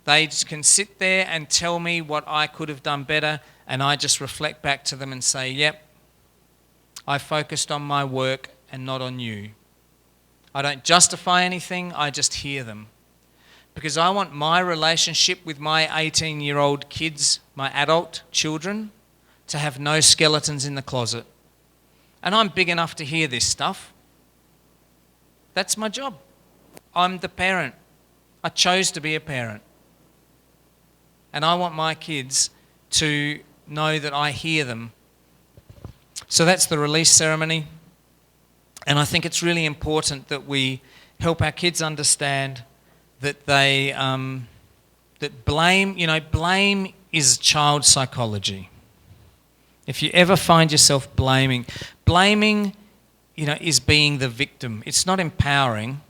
They can sit there and tell me what I could have done better and I just reflect back to them and say, yep, I focused on my work and not on you. I don't justify anything, I just hear them. Because I want my relationship with my 18-year-old kids, my adult children, to have no skeletons in the closet. And I'm big enough to hear this stuff. That's my job. I'm the parent. I chose to be a parent. And I want my kids to know that I hear them. So that's the release ceremony. And I think it's really important that we help our kids understand that that blame is child psychology. If you ever find yourself blaming, is being the victim. It's not empowering.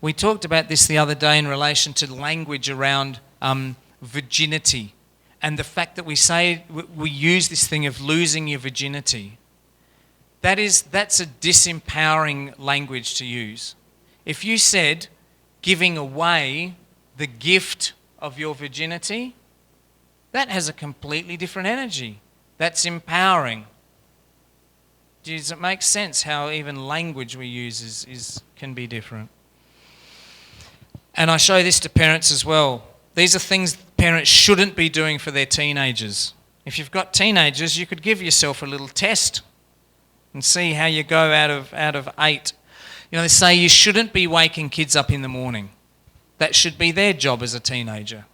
We talked about this the other day in relation to language around virginity and the fact that we use this thing of losing your virginity. That's a disempowering language to use. If you said giving away the gift of your virginity, that has a completely different energy. That's empowering. Does it make sense how even language we use can be different? And I show this to parents as well. These are things parents shouldn't be doing for their teenagers. If you've got teenagers, you could give yourself a little test and see how you go out of 8. They say you shouldn't be waking kids up in the morning. That should be their job as a teenager.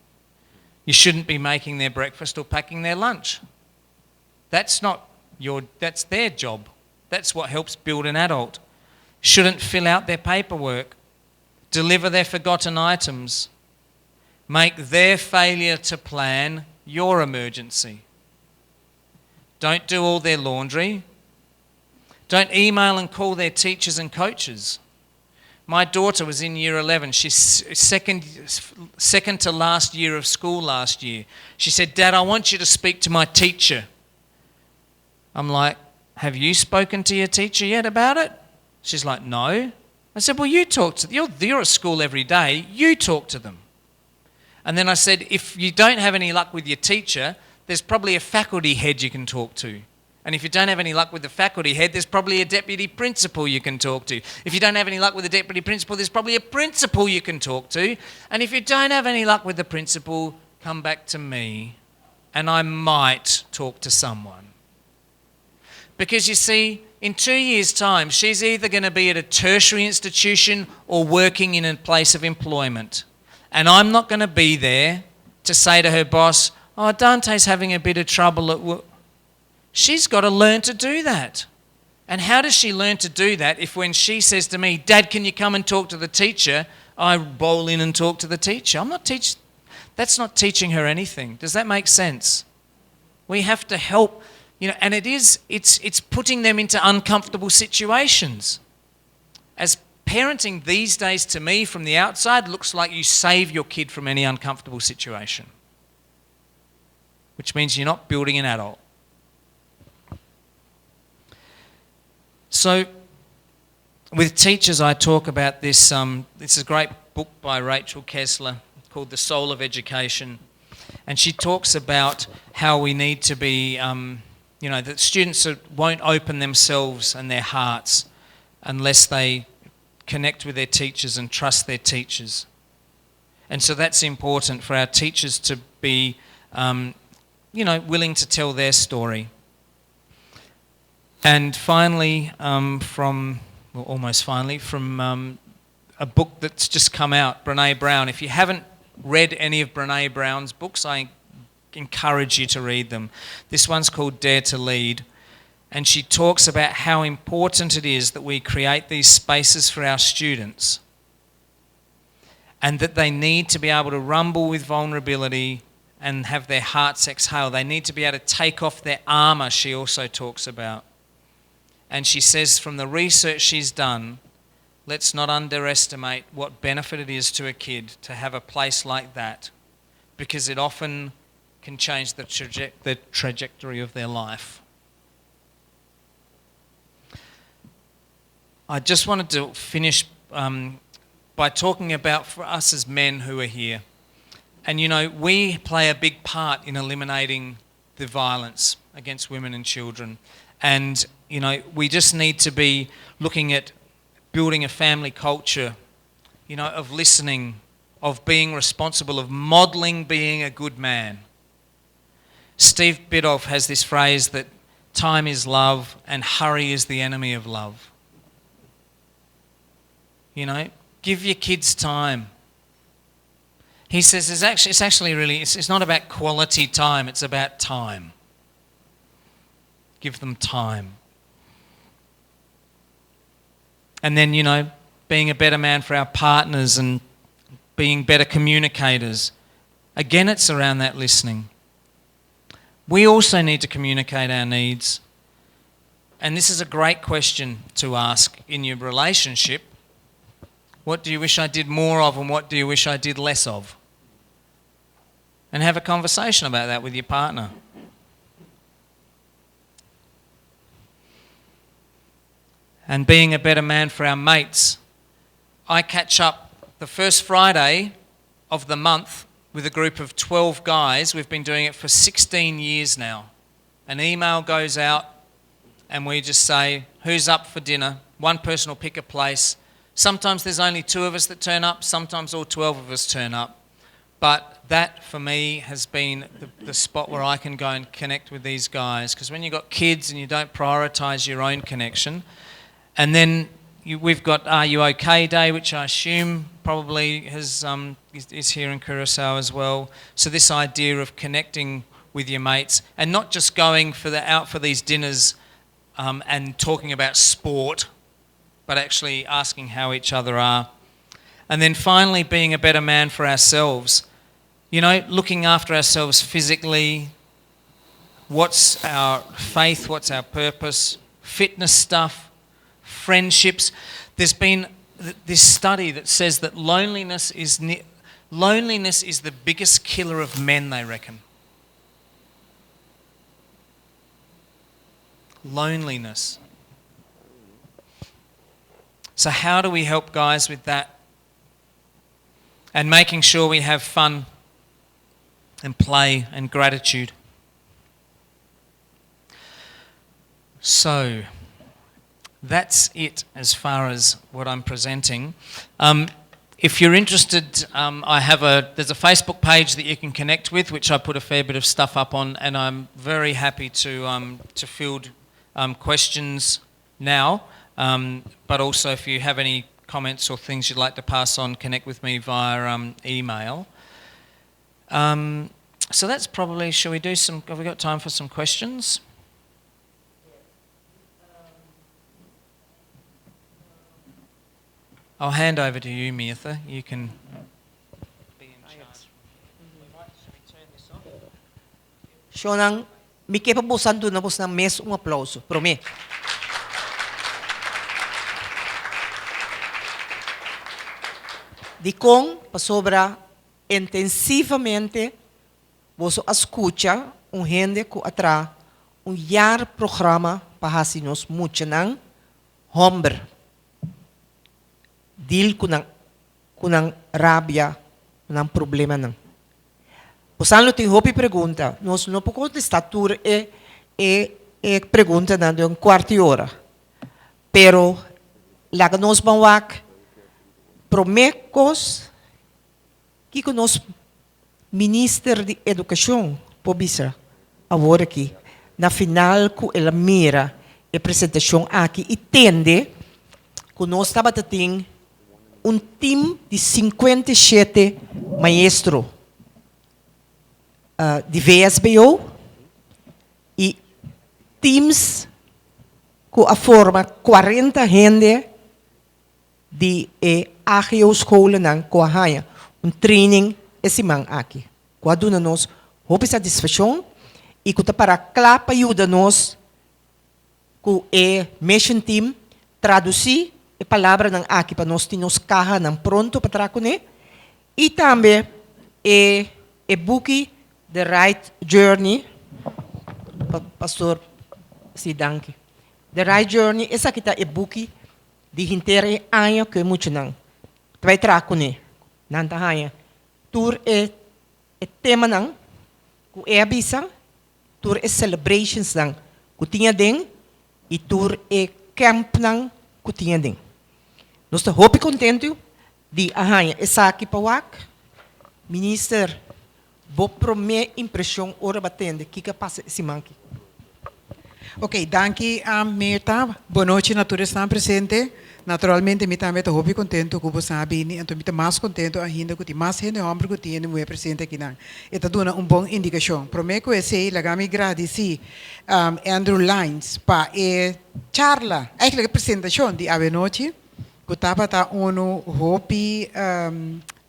You shouldn't be making their breakfast or packing their lunch. That's their job. That's what helps build an adult. Shouldn't fill out their paperwork. Deliver their forgotten items. Make their failure to plan your emergency. Don't do all their laundry. Don't email and call their teachers and coaches. My daughter was in year 11. She's second to last year of school last year. She said, Dad, I want you to speak to my teacher. I'm like, have you spoken to your teacher yet about it? She's like, no. I said, well, you talk to them. You're at school every day. You talk to them. And then I said, if you don't have any luck with your teacher, there's probably a faculty head you can talk to. And if you don't have any luck with the faculty head, there's probably a deputy principal you can talk to. If you don't have any luck with the deputy principal, there's probably a principal you can talk to. And if you don't have any luck with the principal, come back to me and I might talk to someone. Because you see, in 2 years' time, she's either going to be at a tertiary institution or working in a place of employment. And I'm not going to be there to say to her boss, oh, Dante's having a bit of trouble at work. She's got to learn to do that. And how does she learn to do that if when she says to me, Dad, can you come and talk to the teacher, I bowl in and talk to the teacher? That's not teaching her anything. Does that make sense? We have to help, and it's putting them into uncomfortable situations. As parenting these days to me from the outside looks like you save your kid from any uncomfortable situation, which means you're not building an adult. So with teachers, I talk about this. This is a great book by Rachel Kessler called The Soul of Education. And she talks about how we need to be, that students won't open themselves and their hearts unless they connect with their teachers and trust their teachers. And so that's important for our teachers to be, willing to tell their story. And finally, from a book that's just come out, Brené Brown. If you haven't read any of Brené Brown's books, I encourage you to read them. This one's called Dare to Lead, and she talks about how important it is that we create these spaces for our students, and that they need to be able to rumble with vulnerability and have their hearts exhale. They need to be able to take off their armour, she also talks about. And she says from the research she's done, let's not underestimate what benefit it is to a kid to have a place like that, because it often can change the trajectory of their life. I just wanted to finish by talking about, for us as men who are here, and you know, we play a big part in eliminating the violence against women and children, and you know, we just need to be looking at building a family culture, you know, of listening, of being responsible, of modelling being a good man. Steve Biddulph has this phrase that time is love and hurry is the enemy of love. You know, give your kids time. He says it's not about quality time, it's about time. Give them time. And then, you know, being a better man for our partners and being better communicators. Again, it's around that listening. We also need to communicate our needs. And this is a great question to ask in your relationship. What do you wish I did more of, and what do you wish I did less of? And have a conversation about that with your partner. And being a better man for our mates. I catch up the first Friday of the month with a group of 12 guys. We've been doing it for 16 years now. An email goes out and we just say, who's up for dinner? One person will pick a place. Sometimes there's only 2 of us that turn up, sometimes all 12 of us turn up. But that, for me, has been the spot where I can go and connect with these guys. Because when you've got kids and you don't prioritise your own connection, and then we've got UoC Day, which I assume probably is here in Curacao as well. So this idea of connecting with your mates and not just going out for these dinners and talking about sport, but actually asking how each other are. And then finally, being a better man for ourselves. You know, looking after ourselves physically. What's our faith? What's our purpose? Fitness stuff. Friendships. There's been this study that says that loneliness is the biggest killer of men, they reckon. Loneliness. So how do we help guys with that? And making sure we have fun and play and gratitude. So that's it as far as what I'm presenting. If you're interested, there's a Facebook page that you can connect with, which I put a fair bit of stuff up on, and I'm very happy to field questions now. But also, if you have any comments or things you'd like to pass on, connect with me via email. So that's probably, have we got time for some questions? I'll hand over to you, Mirtha. You can be in charge. Should we turn this off? Shonang, mi kepabusan doon na po ng mes aplauso. Promi. Di kong pasobra intensivamente vosso escucha gente que atra yar programa para nos mucha ng hombre. Deal kunang rabia, kunang problema nang. Posan tem hopi pergunta, nós não podemos contestar e pergunta dando um quarto de hora. Pero lá que nós vamos promecos que nós ministro de educação pobisa agora aqui na final que ela mira a apresentação aqui e tende que nós estava tendo time de 57 maestros de VSBO e teams com a forma 40 gente de AGO school com a raia training esse man aqui. Quando nós houve satisfação e que para clapa ajuda nós com o mission team traduzir a palavra ng aqui para nós termos carro ng pronto para trabalhar e também o book The Right Journey, pastor Sidanki. The Right Journey, essa aqui é o book de inteiro ano que muito não vai trabalhar. Não tá aí. Tour é tema não, com avisa, tour é celebrations não, com tinha den e tour é camp não, com tinha den. Nós estamos muito contentes de arranhar essa aqui para o minister. Vou prometer impressão ora batendo que passa esse manque. Ok, danke Mirta. Boa noite a todos que estão presentes. Naturalmente, eu também estou muito contente com você, Bini. Estou muito mais contente ainda com mais gente homem que tem muito presente aqui. Está dando uma boa indicação. Prometo que eu lagami agradecer Andrew Lines para a charla, a apresentação de ave noite, que estava hobby,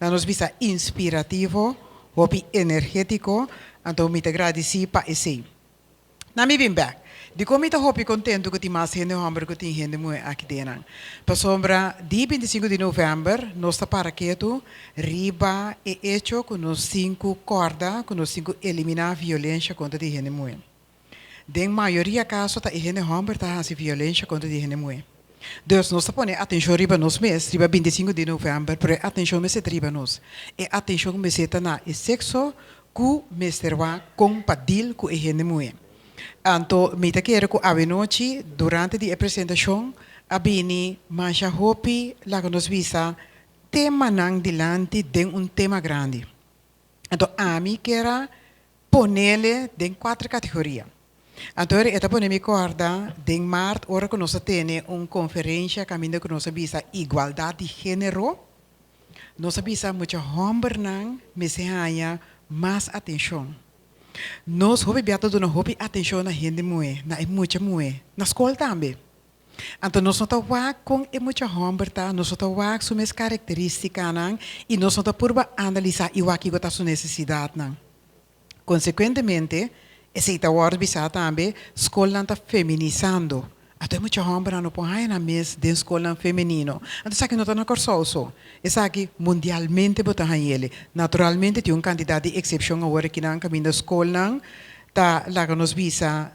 na nos visa inspirativo, hobby energético. Então, muito agradecer para esse. Na minha bem back. De como eu estou contente que tem mais gente homem que tem gente muito aqui dentro. Para sombra, dia 25 de novembro, nós estamos para quieto, riba e hecho com os 5 cordas, com os 5 eliminar a violência contra a gente muito. De maioria casos, a gente homem está fazendo violência contra a gente muito. Então, nós estamos atenção riba nos meses, riba 25 de novembro, pero atenção me se riba nos. E atenção me se está na sexo, que me será compatível com a gente muito. Então, me quero que a noite, durante a apresentação, a Bini, mas a hopi, lá que nos visa, tema nang dilante de tema grande. Então, a mim quero ponerle em 4 categorias. Então, eu vou me corda, em março, hora que nós temos uma conferência caminho que nós visa igualdade de gênero, nós visa muito homem nang, me se ganha mais atenção. Nós hobby beata do hobby atenção na gente muito, na muita muito, na escola também. Então nós não estamos com muita homem, nós estamos com as características e nós não estamos por analisar e o que está sua necessidade. Consequentemente, esse está o bisa também, escola está feminizando. Então muita homem não põe na mesa de escola feminino. Então sabe que não está na corsoso. Essa aqui mundialmente botar ele. Naturalmente tem candidato de exceção agora que não caminho da escola tá lá que nos visa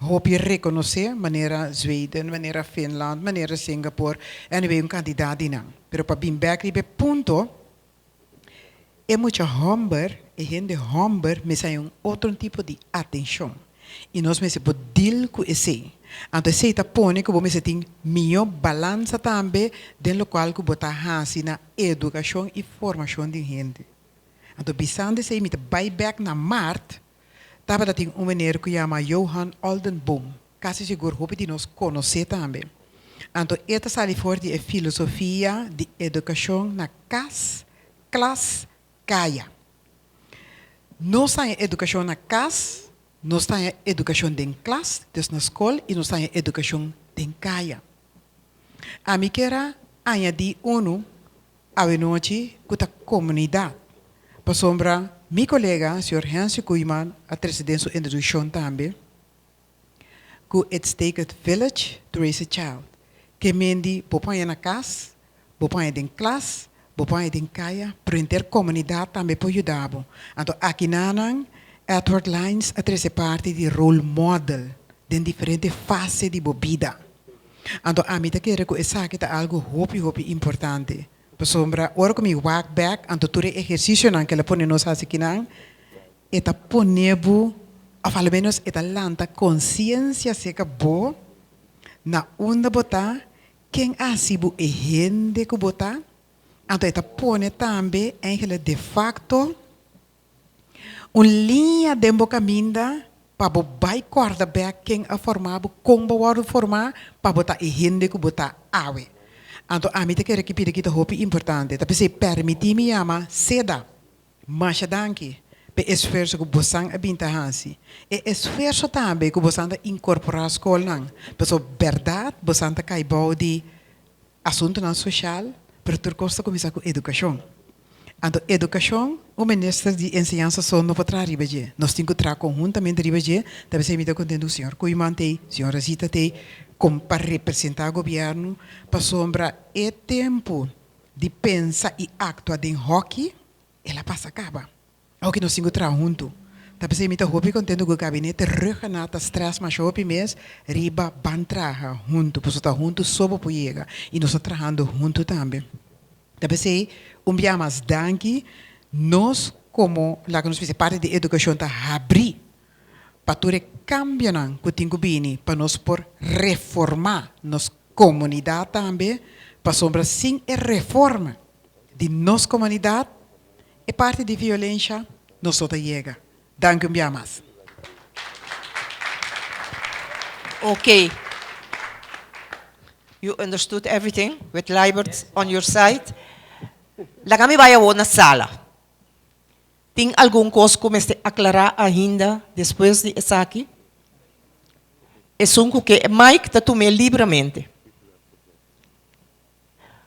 hopi reconhecer maneira Zweden, maneira Finland, maneira Singapura, e candidato não. Pero para bem back ribe ponto é muito homem e gente homem me sai outro tipo de atenção. E nós me se podil com esse. Então, esse está põe que você tem melhor balança também do local que você has na educação e formação de gente. Então, pensando esse me vai back na Marte, estava tem maneira que chama Johan Oldenboom. Quase seguro que nós conhecer também. Então, esta sali for de filosofia de educação na classe caia. Nós temos educação na casa, nós temos educação em classe, na escola, e nós temos educação em casa. A mim quero añadir a noite com a comunidade. Para sombra, meu colega, o Sr. Hans Koeman, a presidência da instituição também, que it's take a village to raise a child. Que mendi, põe na casa, põe em classe, põe em casa, para ter comunidade também para ajudar. Então, aqui nanang, Edward Lines a treze parte de role model de diferentes fases de vida. Então, a mim quero que essa é algo hopi importante. Por sombra, ora que me walk back, então todo exercício que ela põe nos aqui nan, eta ponebu, ou pelo menos eta lanta consciência seca boa na onda botar quem asibu e gente que botar. Então, eta põe também de facto linha de caminho para botar corda back quem a formar, como a formar para botar e gente que botar awe. Anto a mim te quero que pide que te hopi importante. Tapi se permitir-me ama seda. Mas danke. Pe esforço que você abinta hansi. E esforço também que você anda incorporar a escola nang. Pero verdade, você anda cai de assunto não social, pero ter costa começar com educação. Anto educação, o ministro de ensinança só não pode arriba je. Nós temos que trabalhar conjuntamente arriba je. Talvez se me dê contento o senhor Cuiman tem, o senhor Rosita tem, como para representar o governo, para sombra é tempo de pensar e actuar em hockey, ela passa acaba. O que nós temos que trabalhar junto. Talvez se me dê contento com o gabinete, reganata, stress, mas o mês, riba, ban trabalhar junto, porque está junto, sob o poiega, e nós estamos trabalhando junto também. Talvez se dia mais danke, nós, como lá que nós fizemos parte de educação, está abrir para tu cambiar o que tem que para nós por reformar nossa comunidade também, para sombra sim é reforma de nossa comunidade, é parte de violência, nós só chega. Danke dia mais. Okay. You understood everything with Libert on your side? La kami bayaw na sala. Tem algum coisa que me aclarar ainda depois de essa aqui? É sunco que Mike está tomando livremente.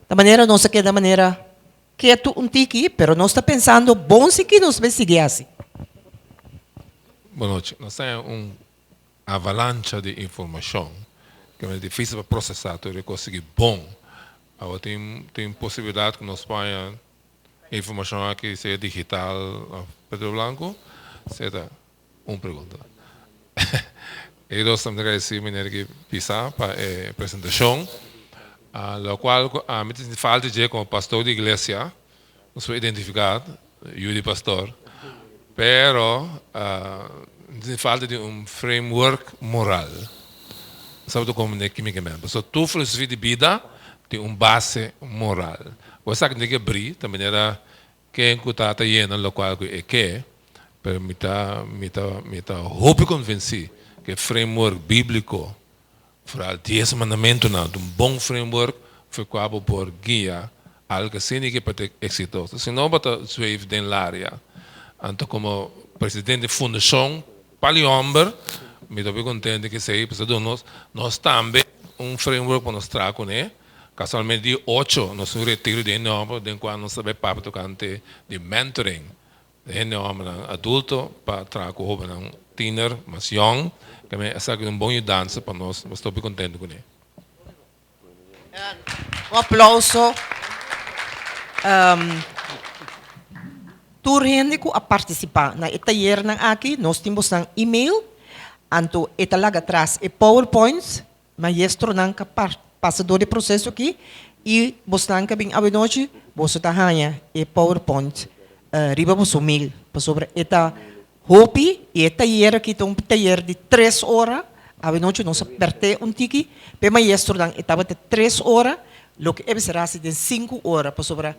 Da maneira, não sei que da maneira quieto um tiki, pero não está pensando bom se que nos seguir assim. Boa noite. Nós temos avalanche de informação que é difícil para processar, para conseguir bom. Agora tem possibilidade que nós ponhamos informação aqui, seja digital, Pedro Blanco, seja uma pergunta. E nós estamos agradecidos que pisar para a apresentação, a qual a mim falta de como pastor de igreja, não sou identificado, eu de pastor, pero falta de framework moral. Sabe como é que me queimei? Porque tua filosofia de vida tem base moral. Você sabe que abrir também era quem está indo no qual é que, pero me tá hope convencer que o framework bíblico, para 10 mandamentos não, um bom framework foi quase por guia algo assim que pode ser exitoso. Se não bota suave dentro da área, então como presidente de fundação Paliomber, me estou bem contente que sei, porque nós também framework para nós trazer, né? Casualmente, dia 8, nós temos um retiro de NOV, de qual nós sabemos para tocante de mentoring. De NOV, adulto, para trazer com um teenager, mais young, que é uma boa dança para nós, estou bem contente com ele. Aplauso. Turhende ko a participar na taller ng aqui, nós temos um e-mail, anto italaga atrás e PowerPoints, maestro ng passador de processo aqui, e bostang kabing awinochi, bosto tahanya e PowerPoint, riba mo sumil, pa sobre ita hopi, e taller aqui, itong taller de 3 horas, awinochi, nós aperte un tiki, pe maestro ng itaba de 3 horas, lo que é será de 5 horas, pa sobre,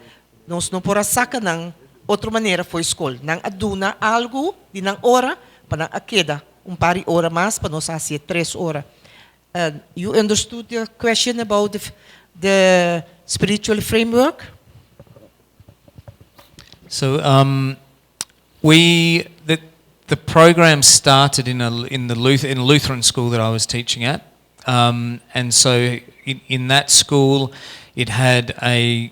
nós não pora saca ng outra maneira foi escola. Nang aduna algo de nang hora para a queda par hora mais para nós fazer 3 horas. You understood the question about the spiritual framework? So the program started in a Lutheran school that I was teaching at, and so in that school it had a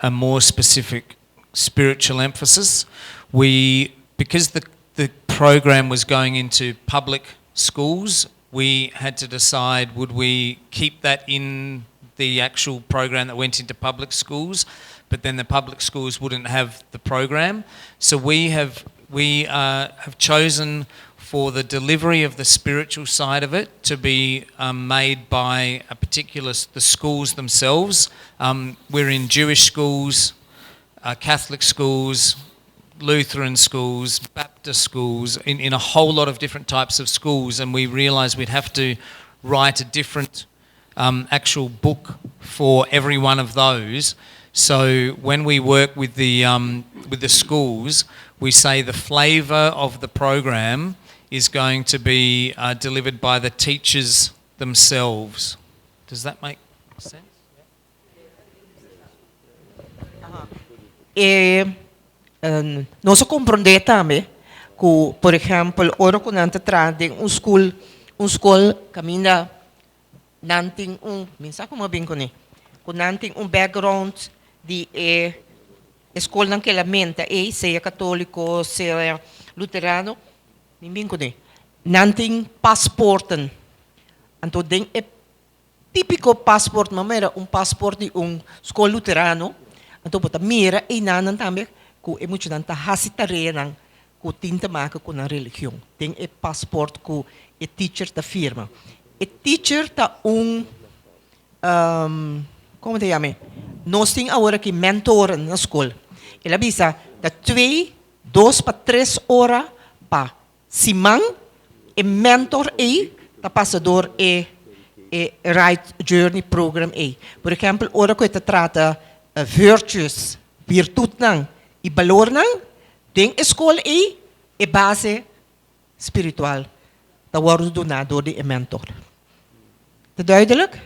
more specific spiritual emphasis. Because the program was going into public schools, we had to decide, would we keep that in the actual program that went into public schools, but then the public schools wouldn't have the program. So we have chosen for the delivery of the spiritual side of it to be made by the schools themselves. We're in Jewish schools, Catholic schools, Lutheran schools, Baptist schools, in a whole lot of different types of schools, and we realised we'd have to write a different actual book for every one of those. So when we work with the schools, we say the flavour of the program is going to be delivered by the teachers themselves. Does that make sense? E nós compreender também que, por exemplo, ora que nós trazemos um school caminha não tem mensaje como bem com que não tem background de escola naquela mente, seja católico, seja luterano, bem com não tem passaporte. Então, é típico passaporte, mas era passaporte de escola luterano. Então, bota mira e não também que é muito nanta hasitarenan que tinta marca com a religião. Tem passaporte que o teacher da firma. O teacher tá como te chama? Nós temos agora que mentor na escola. Ele avisa da 2 para 3 horas para semana e mentor da passador RITE Journey Program Por exemplo, ora que trata virtues, virtude e valor tem escola e base espiritual. Da wordt donador de mentor. Te duidelijk?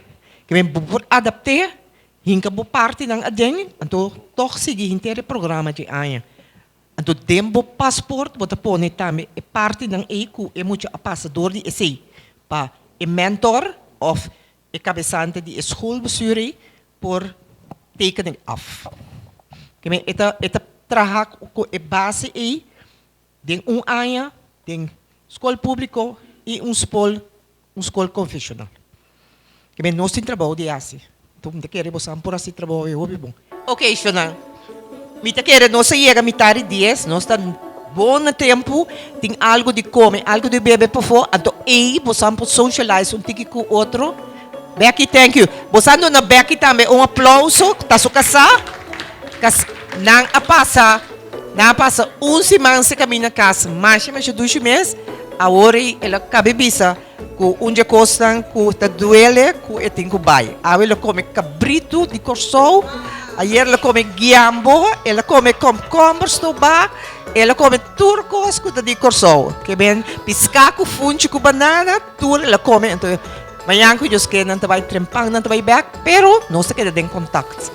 Je bent adapteren, hinka bo parte ng adeng, anto toch sige hintere programa de aya. Anto dembo passport, bota pone tame e parte ng ku e muito passador de esse pa e mentor of e cabeçante de schoolbestuur por tekening af. Kemi eta trahak ko e base den aya, den school público e school confessional. Que nós temos trabalho de assim. Então, me queremos por assim trabalho eu bom. Ok, Shona. Me quer nós chega metade dias, nós está bom tempo, tem algo de comer, algo de beber por fora, então você pode socialize tiki com outro. Becky, thank you. Você na Becky também aplauso, tá sua casa. Não a passa semana se caminha casa, mais 2 meses, agora ela cabe bisa. Onde costam que está doele que é tem que vai. Aí ela come cabrito de corso, aí ela come guiambo, ela come cucumbers do bar, ela come turcos que está de corso. Que bem piscaco funde com banana, tudo ela come. Então, amanhã que eu esqueci não vai trempar, não vai back, pero não se queda em contato.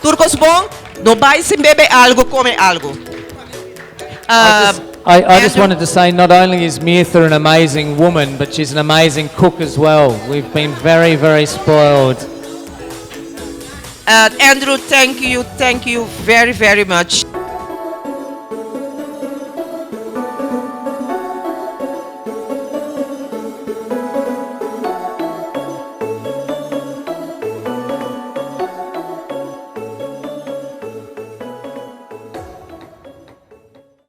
Turcos bom, não vai se beber algo, come algo. I just wanted to say, not only is Mirtha an amazing woman, but she's an amazing cook as well. We've been very, very spoiled. Andrew, thank you very, very much.